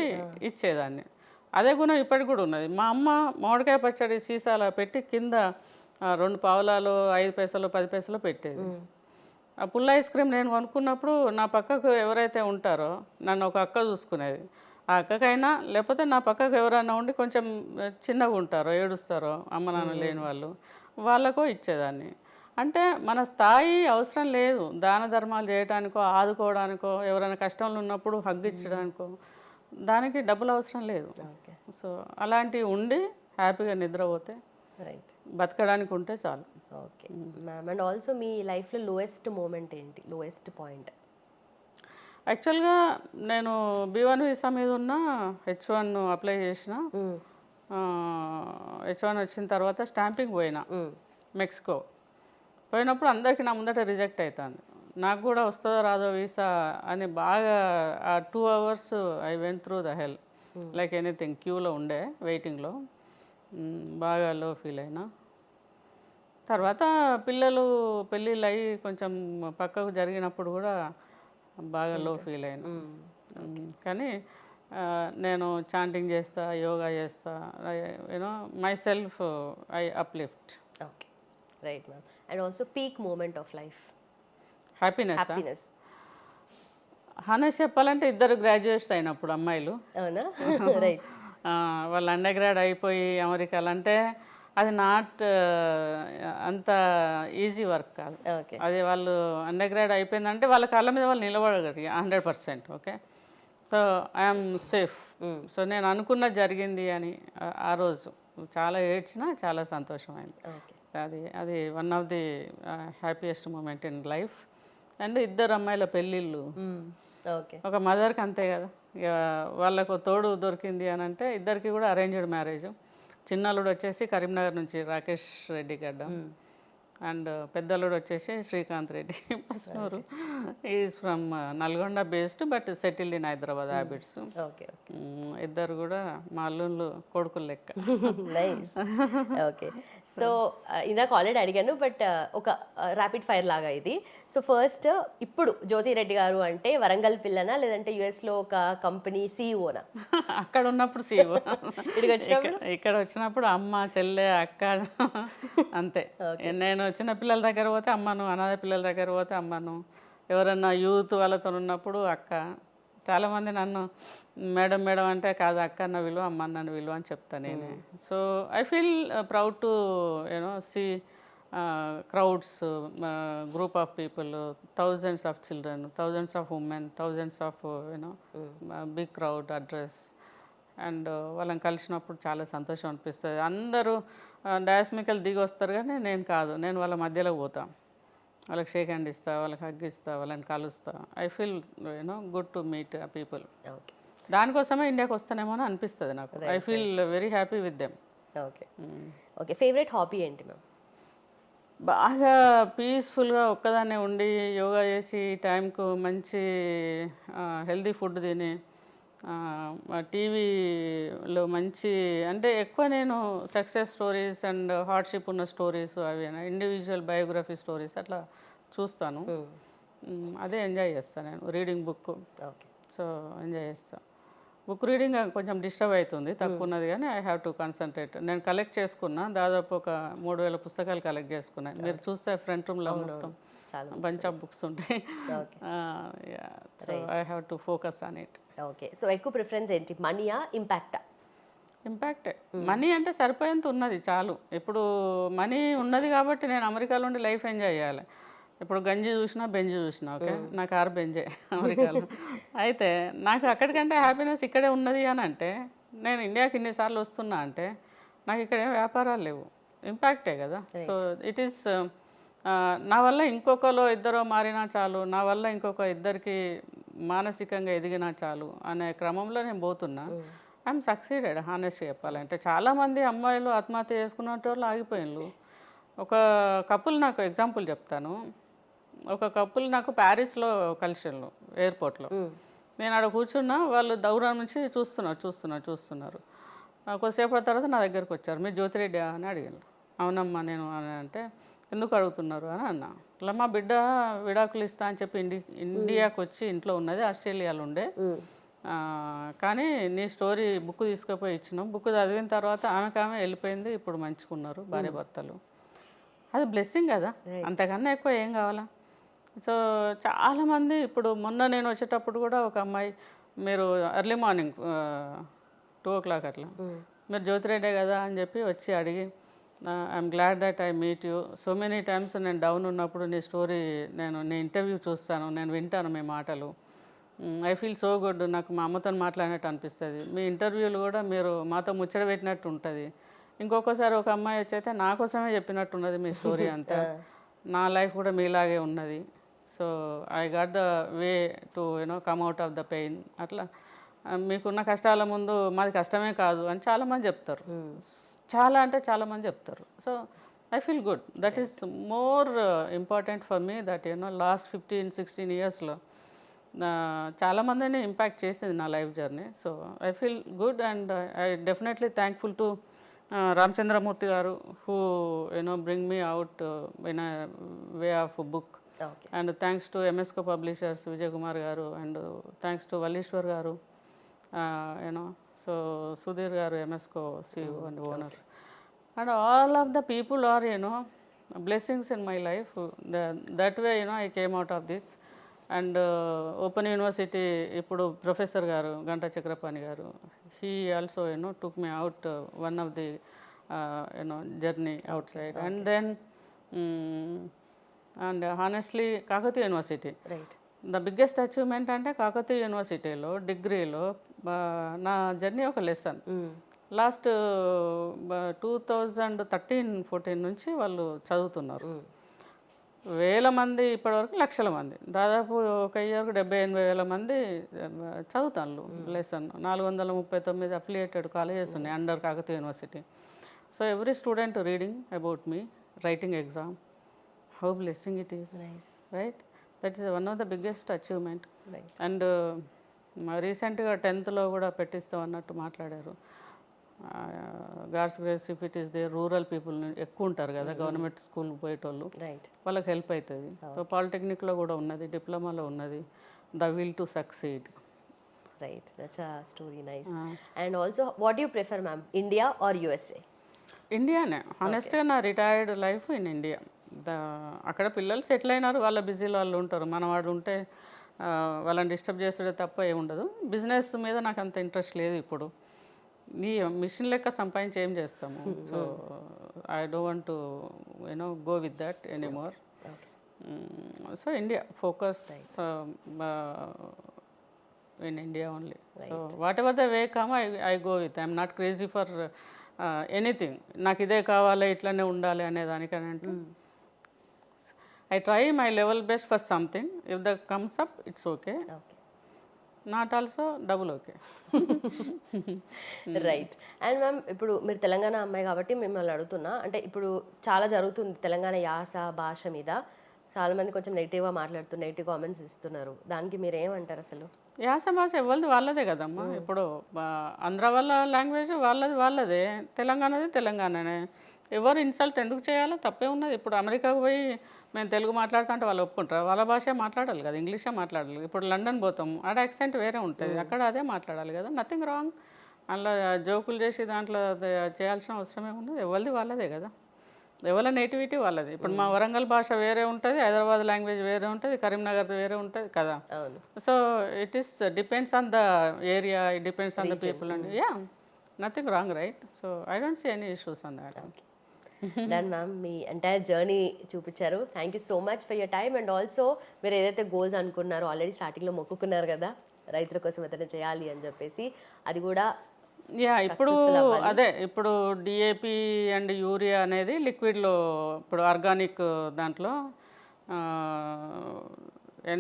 ఇచ్చేదాన్ని. అదే గుణం ఇప్పటికి కూడా ఉన్నది. మా అమ్మ మామిడికాయ పచ్చడి సీసాల పెట్టి కింద 2 పావలాలు 5 పైసలు 10 పైసలు పెట్టేది. ఆ పుల్ల ఐస్ క్రీమ్ నేను కొనుక్కున్నప్పుడు నా పక్కకు ఎవరైతే ఉంటారో నన్ను ఒక అక్క చూసుకునేది. ఆ అక్కకైనా లేకపోతే నా పక్కకు ఎవరైనా ఉండి కొంచెం చిన్నగా ఉంటారో ఏడుస్తారో అమ్మ నాన్న లేని వాళ్ళకో ఇచ్చేదాన్ని. అంటే మన స్థాయి అవసరం లేదు దాన ధర్మాలు చేయడానికో, ఆదుకోవడానికో, ఎవరైనా కష్టంలో ఉన్నప్పుడు హగ్ ఇచ్చడానికో, దానికి డబ్బులు అవసరం లేదు. సో అలాంటివి ఉండి హ్యాపీగా నిద్రపోతే, బతకడానికి ఉంటే చాలు. Okay ma'am. అండ్ ఆల్సో మీ లైఫ్లో లోయెస్ట్ మూమెంట్ ఏంటి, లోయెస్ట్ పాయింట్? యాక్చువల్గా నేను B1 వీసా మీద ఉన్న H1 అప్లై చేసిన. H1 వచ్చిన తర్వాత స్టాంపింగ్ పోయినా మెక్సికో. పోయినప్పుడు అందరికీ నా ముందట రిజెక్ట్ అవుతుంది. నాకు కూడా వస్తుందో రాదో వీసా అని బాగా ఆ 2 hours I went through the hell like anything. క్యూలో ఉండే వెయిటింగ్లో బాగా లో ఫీల్ అయినా. తర్వాత పిల్లలు పెళ్ళిళ్ళు అయ్యి కొంచెం పక్కకు జరిగినప్పుడు కూడా బాగా లో ఫీల్ అయినా. కానీ నేను చాంటింగ్ చేస్తా, యోగా చేస్తా, you know myself I uplift. Okay right ma'am. And also peak moment of life, happiness. Honest చెప్పాలంటే 2 గ్రాడ్యుయేట్స్ అయినప్పుడు అమ్మాయిలు. అవునా? రైట్. వాళ్ళు అండర్ గ్రాడ్ అయిపోయి అమెరికాలో అంటే అది నాట్ అంత ఈజీ వర్క్ కాదు. అది వాళ్ళు అండర్ గ్రాడ్ అయిపోయిందంటే వాళ్ళ కాళ్ళ మీద వాళ్ళు నిలబడగలిగి 100%. Okay, so I'm safe. So నేను అనుకున్నది జరిగింది అని ఆ రోజు చాలా ఏడ్చినా, చాలా సంతోషమైంది. అది one of the happiest moment in life. And 2 అమ్మాయిల పెళ్ళిళ్ళు. ఒక మదర్కి అంతే కదా, ఇక వాళ్ళకు తోడు దొరికింది అని అంటే 2కి కూడా అరేంజ్డ్ మ్యారేజ్. చిన్నల్లుడు వచ్చేసి కరీంనగర్ నుంచి రాకేష్ రెడ్డి గడ్డ, అండ్ పెద్దల్లుడు వచ్చేసి Srikanth Reddy Pasnuru. Is from Nalgonda based but settled in Hyderabad habits. 2 కూడా మా అల్లుళ్ళు కొడుకులు లెక్క. నైస్. ఓకే, సో ఇందాక ఆల్రెడీ అడిగాను, బట్ ఒక ర్యాపిడ్ ఫైర్ లాగా ఇది. సో ఫస్ట్, ఇప్పుడు జ్యోతి రెడ్డి గారు అంటే వరంగల్ పిల్లనా లేదంటే యుఎస్లో ఒక కంపెనీ సీఈఓనా? అక్కడ ఉన్నప్పుడు సీఈఓ, ఇక్కడ వచ్చినప్పుడు అమ్మ, చెల్లె, అక్క అంతే. నేను చిన్న పిల్లల దగ్గర పోతే అమ్మను, అనాథ పిల్లల దగ్గర పోతే అమ్మను, ఎవరన్నా యూత్ వాళ్ళతో ఉన్నప్పుడు అక్క. చాలామంది నన్ను మేడం మేడం అంటే కాదు అక్క అన్న విలువ, అమ్మ అన్న విలువ అని చెప్తాను నేనే. So I feel proud to you know see crowds, group of people, thousands of children, thousands of women, thousands of big crowd address. And వాళ్ళని కలిసినప్పుడు చాలా సంతోషం అనిపిస్తుంది. అందరూ డయాస్మికల్ దిగి వస్తారు కానీ నేను కాదు, నేను వాళ్ళ మధ్యలో పోతా, వాళ్ళకి షేక్ హ్యాండ్ ఇస్తా, వాళ్ళకి హగ్ ఇస్తా, వాళ్ళని కలుస్తా. I feel good to meet people. దానికోసమే ఇండియాకి వస్తానేమో అని అనిపిస్తుంది నాకు. I feel very happy with them. Okay, favourite hobby ఏంటి మ్యామ్? బాగా పీస్ఫుల్గా ఒక్కదాన్నే ఉండి యోగా చేసి టైంకు మంచి హెల్తీ ఫుడ్ తిని టీవీలో మంచి అంటే ఎక్కువ నేను సక్సెస్ స్టోరీస్ అండ్ హార్డ్షిప్ ఉన్న స్టోరీస్ అవి ఇండివిజువల్ బయోగ్రఫీ స్టోరీస్ అట్లా చూస్తాను. అదే ఎంజాయ్ చేస్తాను నేను. రీడింగ్ బుక్, సో ఎంజాయ్ చేస్తాను. బుక్ రీడింగ్ కొంచెం డిస్టర్బ్ అవుతుంది, తక్కువ ఉన్నది కానీ ఐ హ్యావ్ టు కాన్సన్ట్రేట్. నేను కలెక్ట్ చేసుకున్నా, దాదాపు ఒక 3000 పుస్తకాలు కలెక్ట్ చేసుకున్నాను. మీరు చూస్తే ఫ్రంట్ రూమ్లో మొత్తం బంచ్ ఆఫ్ బుక్స్ ఉంటాయి. So I have to focus on it. Okay, so ఎక్కువ ప్రిఫరెన్స్ ఏంటి, మనీయా ఇంపాక్టా? ఇంపాక్టే. మనీ అంటే సరిపోయేంత ఉన్నది చాలు. ఇప్పుడు మనీ ఉన్నది కాబట్టి నేను అమెరికాలో ఉండి లైఫ్ ఎంజాయ్ చేయాలి. ఇప్పుడు గంజి చూసినా బెంజి చూసినా, ఓకే, నా కారు బెంజే అమెరికాలో. అయితే నాకు అక్కడికంటే హ్యాపీనెస్ ఇక్కడే ఉన్నది అని అంటే, నేను ఇండియాకి ఇన్నిసార్లు వస్తున్నా అంటే నాకు ఇక్కడ ఏం వ్యాపారాలు లేవు, ఇంపాక్టే కదా. సో ఇట్ ఈస్ నా వల్ల ఇంకొకరు 2 మారినా చాలు, నా వల్ల ఇంకొక 2కి మానసికంగా ఎదిగినా చాలు అనే క్రమంలో నేను పోతున్నా. ఐఎమ్ సక్సీడెడ్ హానెస్ట్గా చెప్పాలంటే. చాలామంది అమ్మాయిలు ఆత్మహత్య చేసుకున్నట్టు వాళ్ళు ఆగిపోయినారు. ఒక కపుల్, నాకు ఎగ్జాంపుల్ చెప్తాను. ఒక కప్పుల్ నాకు ప్యారిస్లో కలిసిళ్ళు ఎయిర్పోర్ట్లో. నేను ఆడ కూర్చున్నా, వాళ్ళు దూరం నుంచి చూస్తున్నారు. కొద్దిసేపటి తర్వాత నా దగ్గరకు వచ్చారు. మీరు జ్యోతిరెడ్డి అని అడిగాను. అవునమ్మా నేను అని అంటే, ఎందుకు అడుగుతున్నారు అని అన్నా. ఇలా మా బిడ్డ విడాకులు ఇస్తా అని చెప్పి ఇండియాకి వచ్చి ఇంట్లో ఉన్నది, ఆస్ట్రేలియాలో ఉండే. కానీ నీ స్టోరీ బుక్ తీసుకుపోయి ఇచ్చినాం. బుక్ చదివిన తర్వాత ఆమె వెళ్ళిపోయింది. ఇప్పుడు మంచుకున్నారు భార్య భర్తలు. అది బ్లెస్సింగ్ కదా, అంతకన్నా ఎక్కువ ఏం కావాలా? సో చాలామంది ఇప్పుడు మొన్న నేను వచ్చేటప్పుడు కూడా ఒక అమ్మాయి, మీరు ఎర్లీ మార్నింగ్ 2 o'clock అట్లా, మీరు జ్యోతిరెడ్డే కదా అని చెప్పి వచ్చి అడిగి, I'm glad that I meet you. So many times నేను డౌన్ ఉన్నప్పుడు నీ స్టోరీ నీ ఇంటర్వ్యూ చూస్తాను, నేను వింటాను మీ మాటలు. I feel so good. నాకు మా అమ్మతో మాట్లాడినట్టు అనిపిస్తుంది. మీ ఇంటర్వ్యూలు కూడా మీరు మాతో ముచ్చట పెట్టినట్టు ఉంటుంది. ఇంకొకసారి ఒక అమ్మాయి వచ్చి అయితే నా కోసమే చెప్పినట్టు ఉన్నది మీ స్టోరీ అంతా, నా లైఫ్ కూడా మీలాగే ఉన్నది. So I got the way to come out of the pain. అట్లా మీకున్న కష్టాల ముందు మాది కష్టమే కాదు అని చాలామంది చెప్తారు. చాలామంది చెప్తారు. So I feel good. That is more important for me that last 15-16 yearsలో చాలామందిని ఇంపాక్ట్ చేసింది నా life journey. So I feel good and I definitely thankful to Ramachandramurthy గారు who bring me out in a way of a book. Okay. And thanks to MSCO Publishers, Vijay Kumar garu, and thanks to Vallishwar garu, so Sudhir garu, MSCO CEO and owner. And all of the people are blessings in my life. That way I came out of this. And Open University ఇప్పుడు ప్రొఫెసర్ గారు గంటా చక్రపాణి గారు, he also took me out one of the journey outside. And then and honestly Kakatiya University, right, the biggest achievement అంటే కాకతీయ యూనివర్సిటీలో డిగ్రీలో నా జర్నీ ఒక లెసన్. లాస్ట్ 2013-14 నుంచి వాళ్ళు చదువుతున్నారు. వేల మంది, ఇప్పటివరకు లక్షల మంది, దాదాపు ఒక ఇయర్కు 70,000-80,000 మంది చదువుతాను లెసన్. 439 అఫిలియేటెడ్ కాలేజెస్ ఉన్నాయి under Kakatiya university. So every student reading about me, writing exam. How blessing it is, right? That is one of the biggest achievement. And రీసెంట్గా 10th కూడా పెట్టిస్తాం అన్నట్టు మాట్లాడారు. God's grace if it is they, rural people ఎక్కువ ఉంటారు కదా గవర్నమెంట్ స్కూల్ పోయేటోళ్ళు, వాళ్ళకి హెల్ప్ అవుతుంది. సో పాలిటెక్నిక్లో కూడా ఉన్నది, డిప్లొమాలో ఉన్నది, the will to succeed. Right, that's a story, nice. And also what you prefer ma'am, India or USA? ఇండియానే. హానెస్ట్గా నా రిటైర్డ్ లైఫ్ ఇన్ ఇండియా. అక్కడ పిల్లలు సెటిల్ అయినారు, వాళ్ళ బిజీలో వాళ్ళు ఉంటారు. మన వాడు ఉంటే వాళ్ళని డిస్టర్బ్ చేసేదే తప్ప ఏముండదు. బిజినెస్ మీద నాకు అంత ఇంట్రెస్ట్ లేదు ఇప్పుడు. ఈ మిషన్ లెక్క సంపాదించి ఏం చేస్తాము. So I don't want to go with that anymore. So India focus in India only. So what ever the way come I go with. I'm not crazy for anything. నాకు ఇదే కావాలి, ఇట్లనే ఉండాలి అనే దానికంటే I try my level best for something. If the comes up it's okay, not also double okay. Right. And ma'am, ఇప్పుడు మీరు తెలంగాణ అమ్మాయి కాబట్టి మిమ్మల్ని అడుగుతున్నా, అంటే ఇప్పుడు చాలా జరుగుతుంది తెలంగాణ యాస భాష మీద, చాలామంది కొంచెం నెగిటివ్గా మాట్లాడుతున్నారు, నెగిటివ్ కామెంట్స్ ఇస్తున్నారు. దానికి మీరు ఏమంటారు అసలు? యాస భాష ఎవరిది వాళ్ళదే కదమ్మా. ఇప్పుడు ఆంధ్ర వాళ్ళ లాంగ్వేజ్ వాళ్ళదే, తెలంగాణది తెలంగాణనే. ఎవరు ఇన్సల్ట్ ఎందుకు చేయాలో? తప్పే ఉన్నది. ఇప్పుడు అమెరికాకు పోయి మేము తెలుగు మాట్లాడుతా అంటే వాళ్ళు ఒప్పుకుంటారు. వాళ్ళ భాషే మాట్లాడాలి కదా, ఇంగ్లీషే మాట్లాడాలి. ఇప్పుడు లండన్ పోతాము, ఆడ యాక్సెంట్ వేరే ఉంటుంది, అక్కడ అదే మాట్లాడాలి కదా. Nothing wrong. అందులో జోకులు చేసి దాంట్లో చేయాల్సిన అవసరం ఏమున్నది? ఎవరిది వాళ్ళదే కదా, ఎవరి నేటివిటీ వాళ్ళది. ఇప్పుడు మా వరంగల్ భాష వేరే ఉంటుంది, హైదరాబాద్ లాంగ్వేజ్ వేరే ఉంటుంది, కరీంనగర్ వేరే ఉంటుంది కదా. So it is depends on the area, it depends on the people and yeah, nothing wrong, right? So I don't see any issues on that. Done ma'am, మీ ఎంటైర్ జర్నీ చూపించారు. Thank you so much for your time. And also మీరు ఏదైతే గోల్స్ అనుకున్నారో, ఆల్రెడీ స్టార్టింగ్లో మొక్కుకున్నారు కదా రైతుల కోసం ఏదైనా చేయాలి అని చెప్పేసి, అది కూడా యా ఇప్పుడు అదే ఇప్పుడు డిఏపి అండ్ యూరియా అనేది లిక్విడ్లో, ఇప్పుడు ఆర్గానిక్ దాంట్లో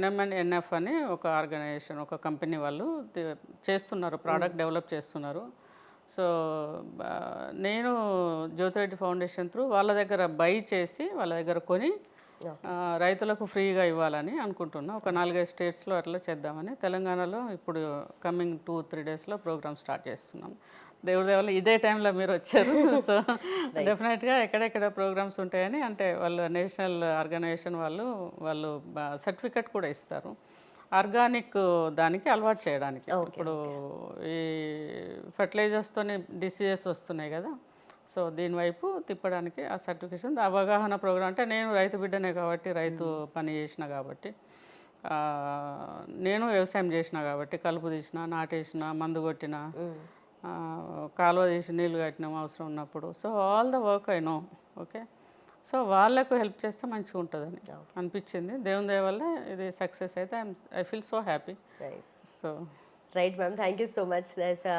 NM&NF అని ఒక ఆర్గనైజేషన్, ఒక కంపెనీ వాళ్ళు చేస్తున్నారు, ప్రోడక్ట్ డెవలప్ చేస్తున్నారు. సో నేను జ్యోతిరెడ్డి ఫౌండేషన్ త్రూ వాళ్ళ దగ్గర బై చేసి, వాళ్ళ దగ్గర కొని రైతులకు ఫ్రీగా ఇవ్వాలని అనుకుంటున్నా. ఒక 4-5 స్టేట్స్లో అట్లా చేద్దామని. తెలంగాణలో ఇప్పుడు కమింగ్ 2-3 డేస్లో ప్రోగ్రామ్ స్టార్ట్ చేస్తున్నాం. దేవుడి దేవల్ల ఇదే టైంలో మీరు వచ్చారు. సో డెఫినెట్గా ఎక్కడెక్కడ ప్రోగ్రామ్స్ ఉంటాయని, అంటే వాళ్ళు నేషనల్ ఆర్గనైజేషన్ వాళ్ళు సర్టిఫికెట్ కూడా ఇస్తారు ఆర్గానిక్ దానికి అలవాటు చేయడానికి. ఇప్పుడు ఈ ఫర్టిలైజర్స్తోని డిసీజెస్ వస్తున్నాయి కదా, సో దీనివైపు తిప్పడానికి ఆ సర్టిఫికేషన్ అవగాహన ప్రోగ్రామ్. అంటే నేను రైతు బిడ్డనే కాబట్టి, రైతు పని చేసిన కాబట్టి, నేను వ్యవసాయం చేసిన కాబట్టి, కలుపు తీసిన, నాటేసిన, మందు కొట్టిన, కాలువ తీసి నీళ్ళు కట్టినాం అవసరం ఉన్నప్పుడు. So all the work I know. Okay, so వాళ్ళకు హెల్ప్ చేస్తే మంచిగా ఉంటుందని అనిపించింది. దేవుని దయ వల్ల ఇది సక్సెస్ అయితే I feel so happy. So right ma'am, thank you so much. That's a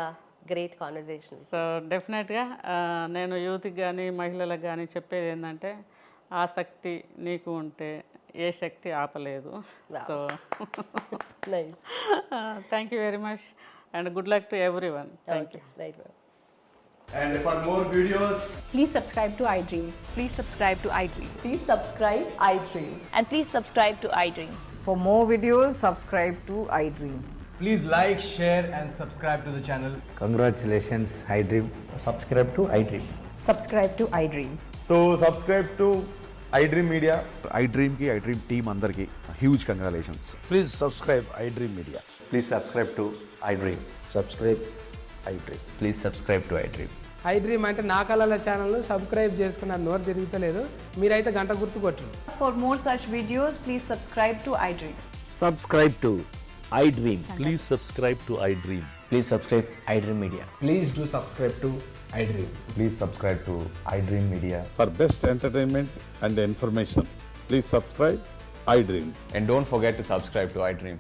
great conversation. So డెఫినెట్గా నేను యూత్కి కానీ మహిళలకు కానీ చెప్పేది ఏంటంటే, ఆసక్తి నీకు ఉంటే ఏ శక్తి ఆపలేదు. So nice, thank you very much and good luck to everyone. Thank you. Right, ma'am. And for more videos, Please subscribe to iDream. Please subscribe to iDream. Please subscribe iDream. And please subscribe to iDream. For more videos, subscribe to iDream. please like, share, and subscribe to the channel. Congratulations, iDream. Subscribe to iDream. Subscribe to iDream. So subscribe to iDream Media. iDream ki iDream team andarki huge congratulations. Please subscribe iDream Media. Please subscribe to iDream. Subscribe iDream. Please subscribe to iDream. iDream అంటే నా కళల ఛానల్ను సబ్స్క్రైబ్ చేసుకున్నారు, నోరు తిరుగుతలేదు. మీరైతే గంట గుర్తు కొట్టండి. For more such videos, please subscribe to iDream. Subscribe to iDream. Please subscribe to iDream. Please subscribe iDream Media. Please do subscribe to iDream. Please subscribe to iDream Media. For best entertainment and information, please subscribe iDream. And don't forget to subscribe to iDream.